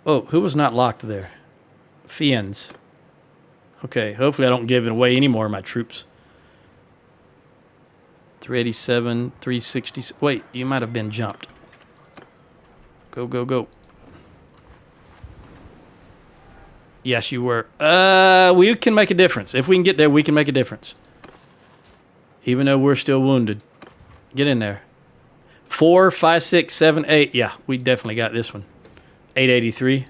Oh, who was not locked there? Fiends. Okay, hopefully I don't give away any more of my troops. 387, 360. Wait, you might have been jumped. Go, go, go. Yes, you were. We can make a difference. If we can get there, we can make a difference. Even though we're still wounded. Get in there. 4, 5, 6, 7, 8. Yeah, we definitely got this one. 883.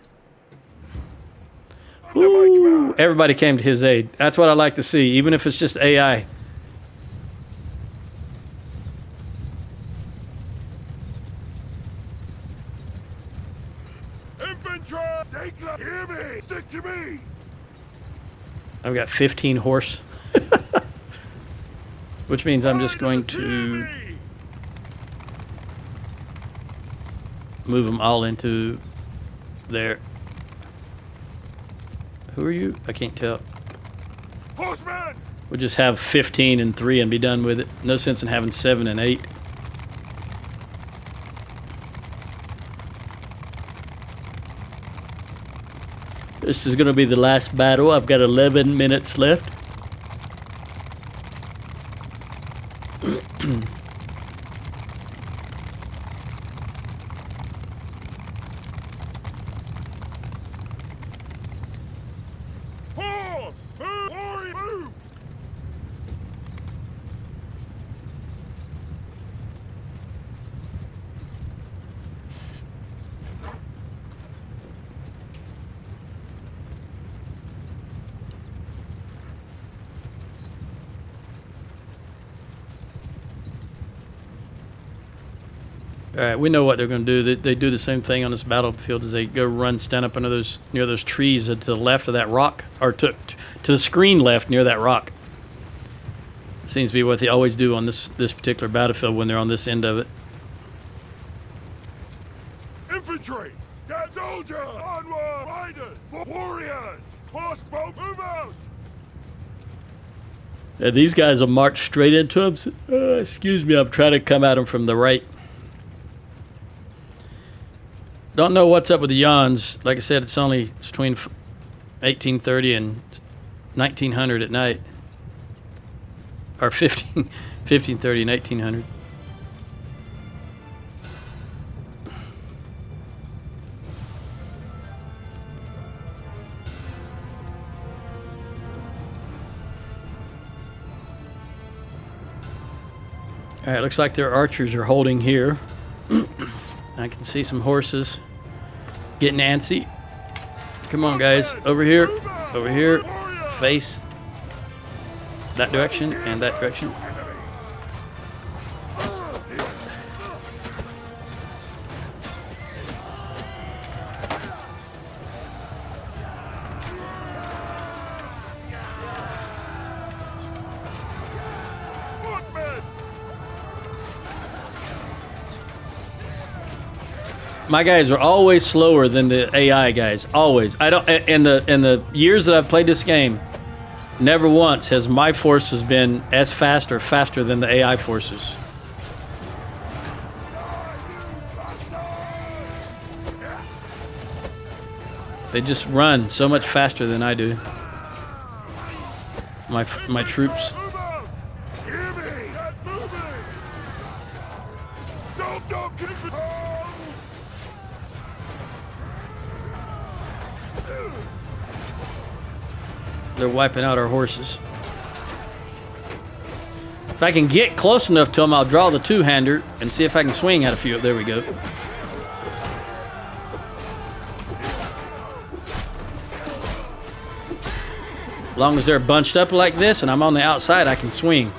Ooh, everybody came to his aid. That's what I like to see, even if it's just AI. Infantry! Hear me! Stick to me! I've got 15 horse. Which means I'm just going to move them all into there. Who are you? I can't tell. Horseman! We'll just have 15 and 3 and be done with it. No sense in having 7 and 8. This is going to be the last battle. I've got 11 minutes left. Horse! Warrior! Move! All right, we know what they're going to do. They do the same thing on this battlefield as they go run, stand up under those near those trees to the left of that rock, or to the screen left near that rock. Seems to be what they always do on this particular battlefield when they're on this end of it. Infantry! Get soldier! Onward! Riders! Warriors! Crossbow! Move out! Yeah, these guys will march straight into them. Excuse me, I'm trying to come at them from the right. Don't know what's up with the yawns. Like I said, it's between 1830 and 1900 at night. Or 1530 and 1800. All right, looks like their archers are holding here. I can see some horses getting antsy. Come on, guys. Over here. Over here. Face that direction and that direction. My guys are always slower than the AI guys. Always. I don't. In the years that I've played this game, never once has my forces been as fast or faster than the AI forces. They just run so much faster than I do. My troops. They're wiping out our horses. If I can get close enough to them, I'll draw the two-hander and see if I can swing at a few. There we go. As long as they're bunched up like this and I'm on the outside, I can swing.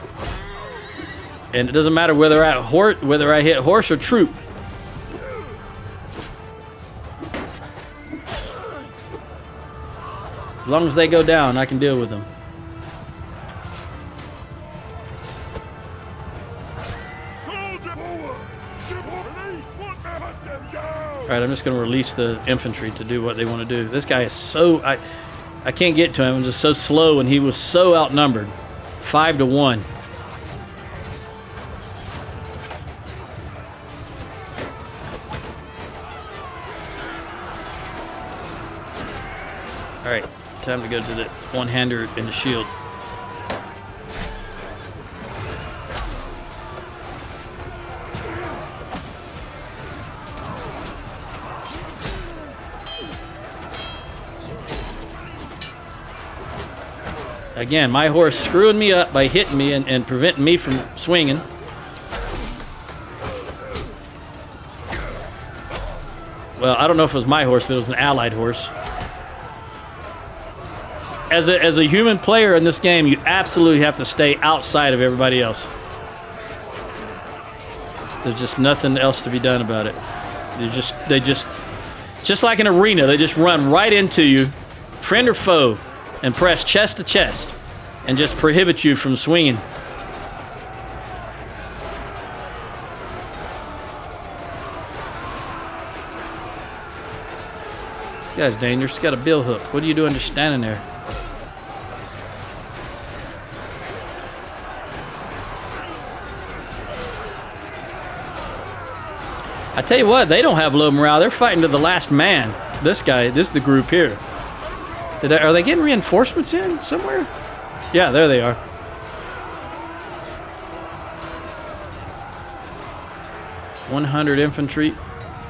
And it doesn't matter whether I hit horse or troop. As long as they go down, I can deal with them. Alright, I'm just going to release the infantry to do what they want to do. This guy is so... I can't get to him. I'm just so slow, and he was so outnumbered. 5 to 1. Alright, time to go to the one-hander and the shield. Again, my horse screwing me up by hitting me and preventing me from swinging. Well, I don't know if it was my horse, but it was an allied horse. As a human player in this game, you absolutely have to stay outside of everybody else. There's just nothing else to be done about it. Just like an arena, they just run right into you, friend or foe, and press chest to chest, and just prohibit you from swinging. This guy's dangerous. He's got a bill hook. What are you doing just standing there? I tell you what, they don't have low morale. They're fighting to the last man. This is the group here. Are they getting reinforcements in somewhere? Yeah, there they are. .100 infantry,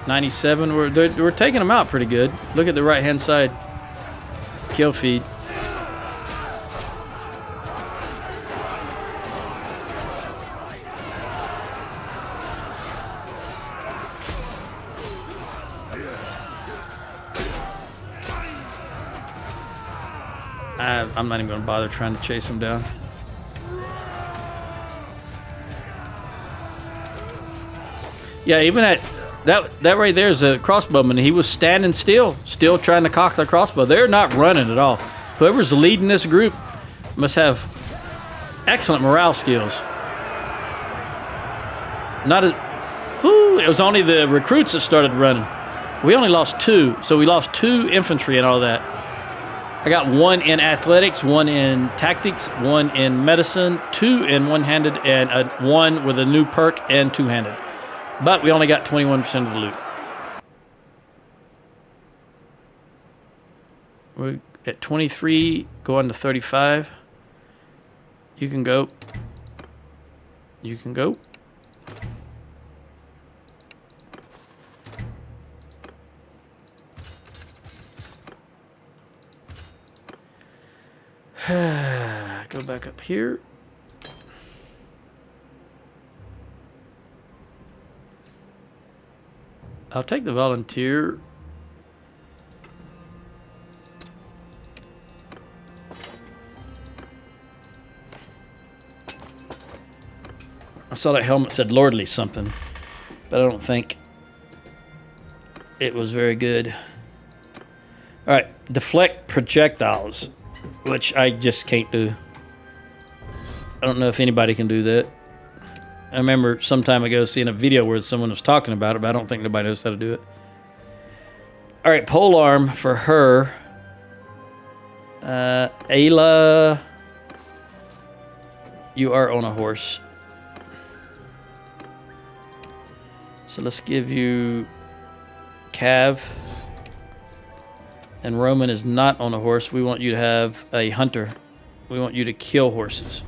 97. We're taking them out pretty good. Look at the right-hand side. Kill feed. I'm not even going to bother trying to chase him down. Yeah, even at that right there is a crossbowman. He was standing still trying to cock the crossbow. They're not running at all. Whoever's leading this group must have excellent morale skills. It was only the recruits that started running. We only lost 2, so we lost 2 infantry and all that. I got 1 in athletics, 1 in tactics, 1 in medicine, 2 in one-handed, and 1 with a new perk and two-handed. But we only got 21% of the loot. We're at 23, going to 35. You can go. You can go. Go back up here. I'll take the volunteer. I saw that helmet said lordly something, but I don't think it was very good. All right, deflect projectiles, which I just can't do. I don't know if anybody can do that. I remember some time ago seeing a video where someone was talking about it, but I don't think nobody knows how to do it. All right, pole arm for her. Ayla, you are on a horse. So let's give you Cav. And Roman is not on a horse. We want you to have a hunter. We want you to kill horses.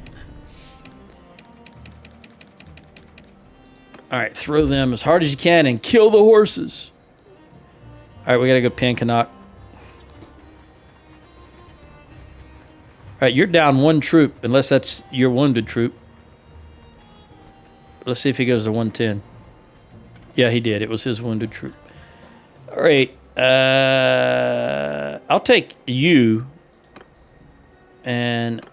All right, throw them as hard as you can and kill the horses. All right, we got to go pin Canuck. All right, you're down one troop, unless that's your wounded troop. Let's see if he goes to 110. Yeah, he did. It was his wounded troop. All right. I'll take you, and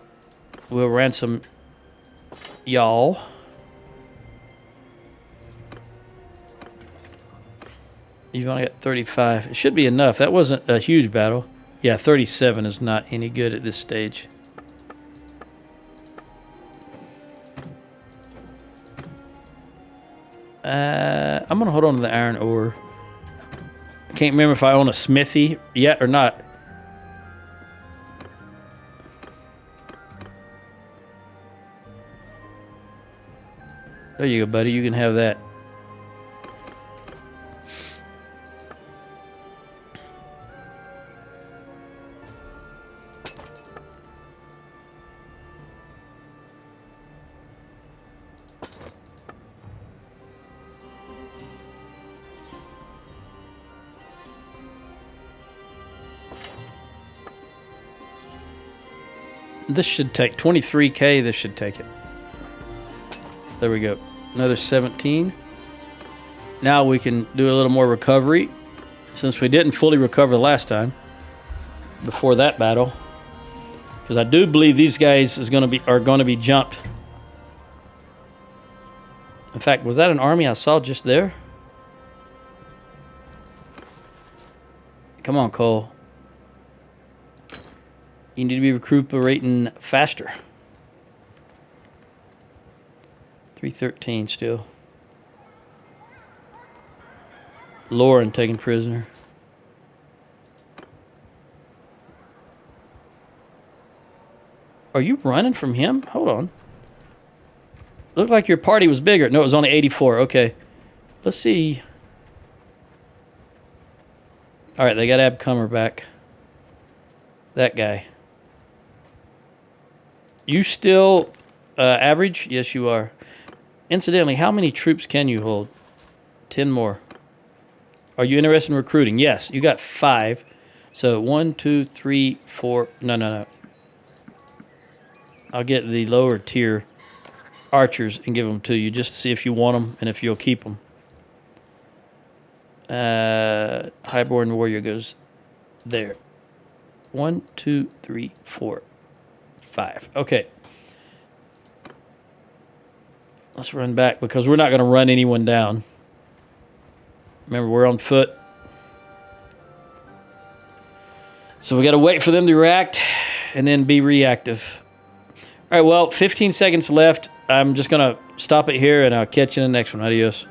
we'll ransom y'all. You've only got 35. It should be enough. That wasn't a huge battle. Yeah, 37 is not any good at this stage. I'm going to hold on to the iron ore. I can't remember if I own a smithy yet or not. There you go, buddy. You can have that. This should take 23K. This should take it. There we go. Another 17. Now we can do a little more recovery, since we didn't fully recover last time before that battle, because I do believe these guys are going to be jumped. In fact, was that an army I saw just there? Come on, Cole. You need to be recuperating faster. 313 still. Lauren taken prisoner. Are you running from him? Hold on. Looked like your party was bigger. No, it was only 84. Okay. Let's see. All right, they got Abcomer back. That guy. You still average? Yes, you are. Incidentally, how many troops can you hold? 10 more. Are you interested in recruiting? Yes, you got 5. So 1, 2, 3, 4. No. I'll get the lower tier archers and give them to you just to see if you want them and if you'll keep them. Highborn warrior goes there. 1, 2, 3, 4, 5. Okay. Let's run back because we're not going to run anyone down. Remember, we're on foot. So we got to wait for them to react and then be reactive. All right, well, 15 seconds left. I'm just going to stop it here and I'll catch you in the next one. Adios.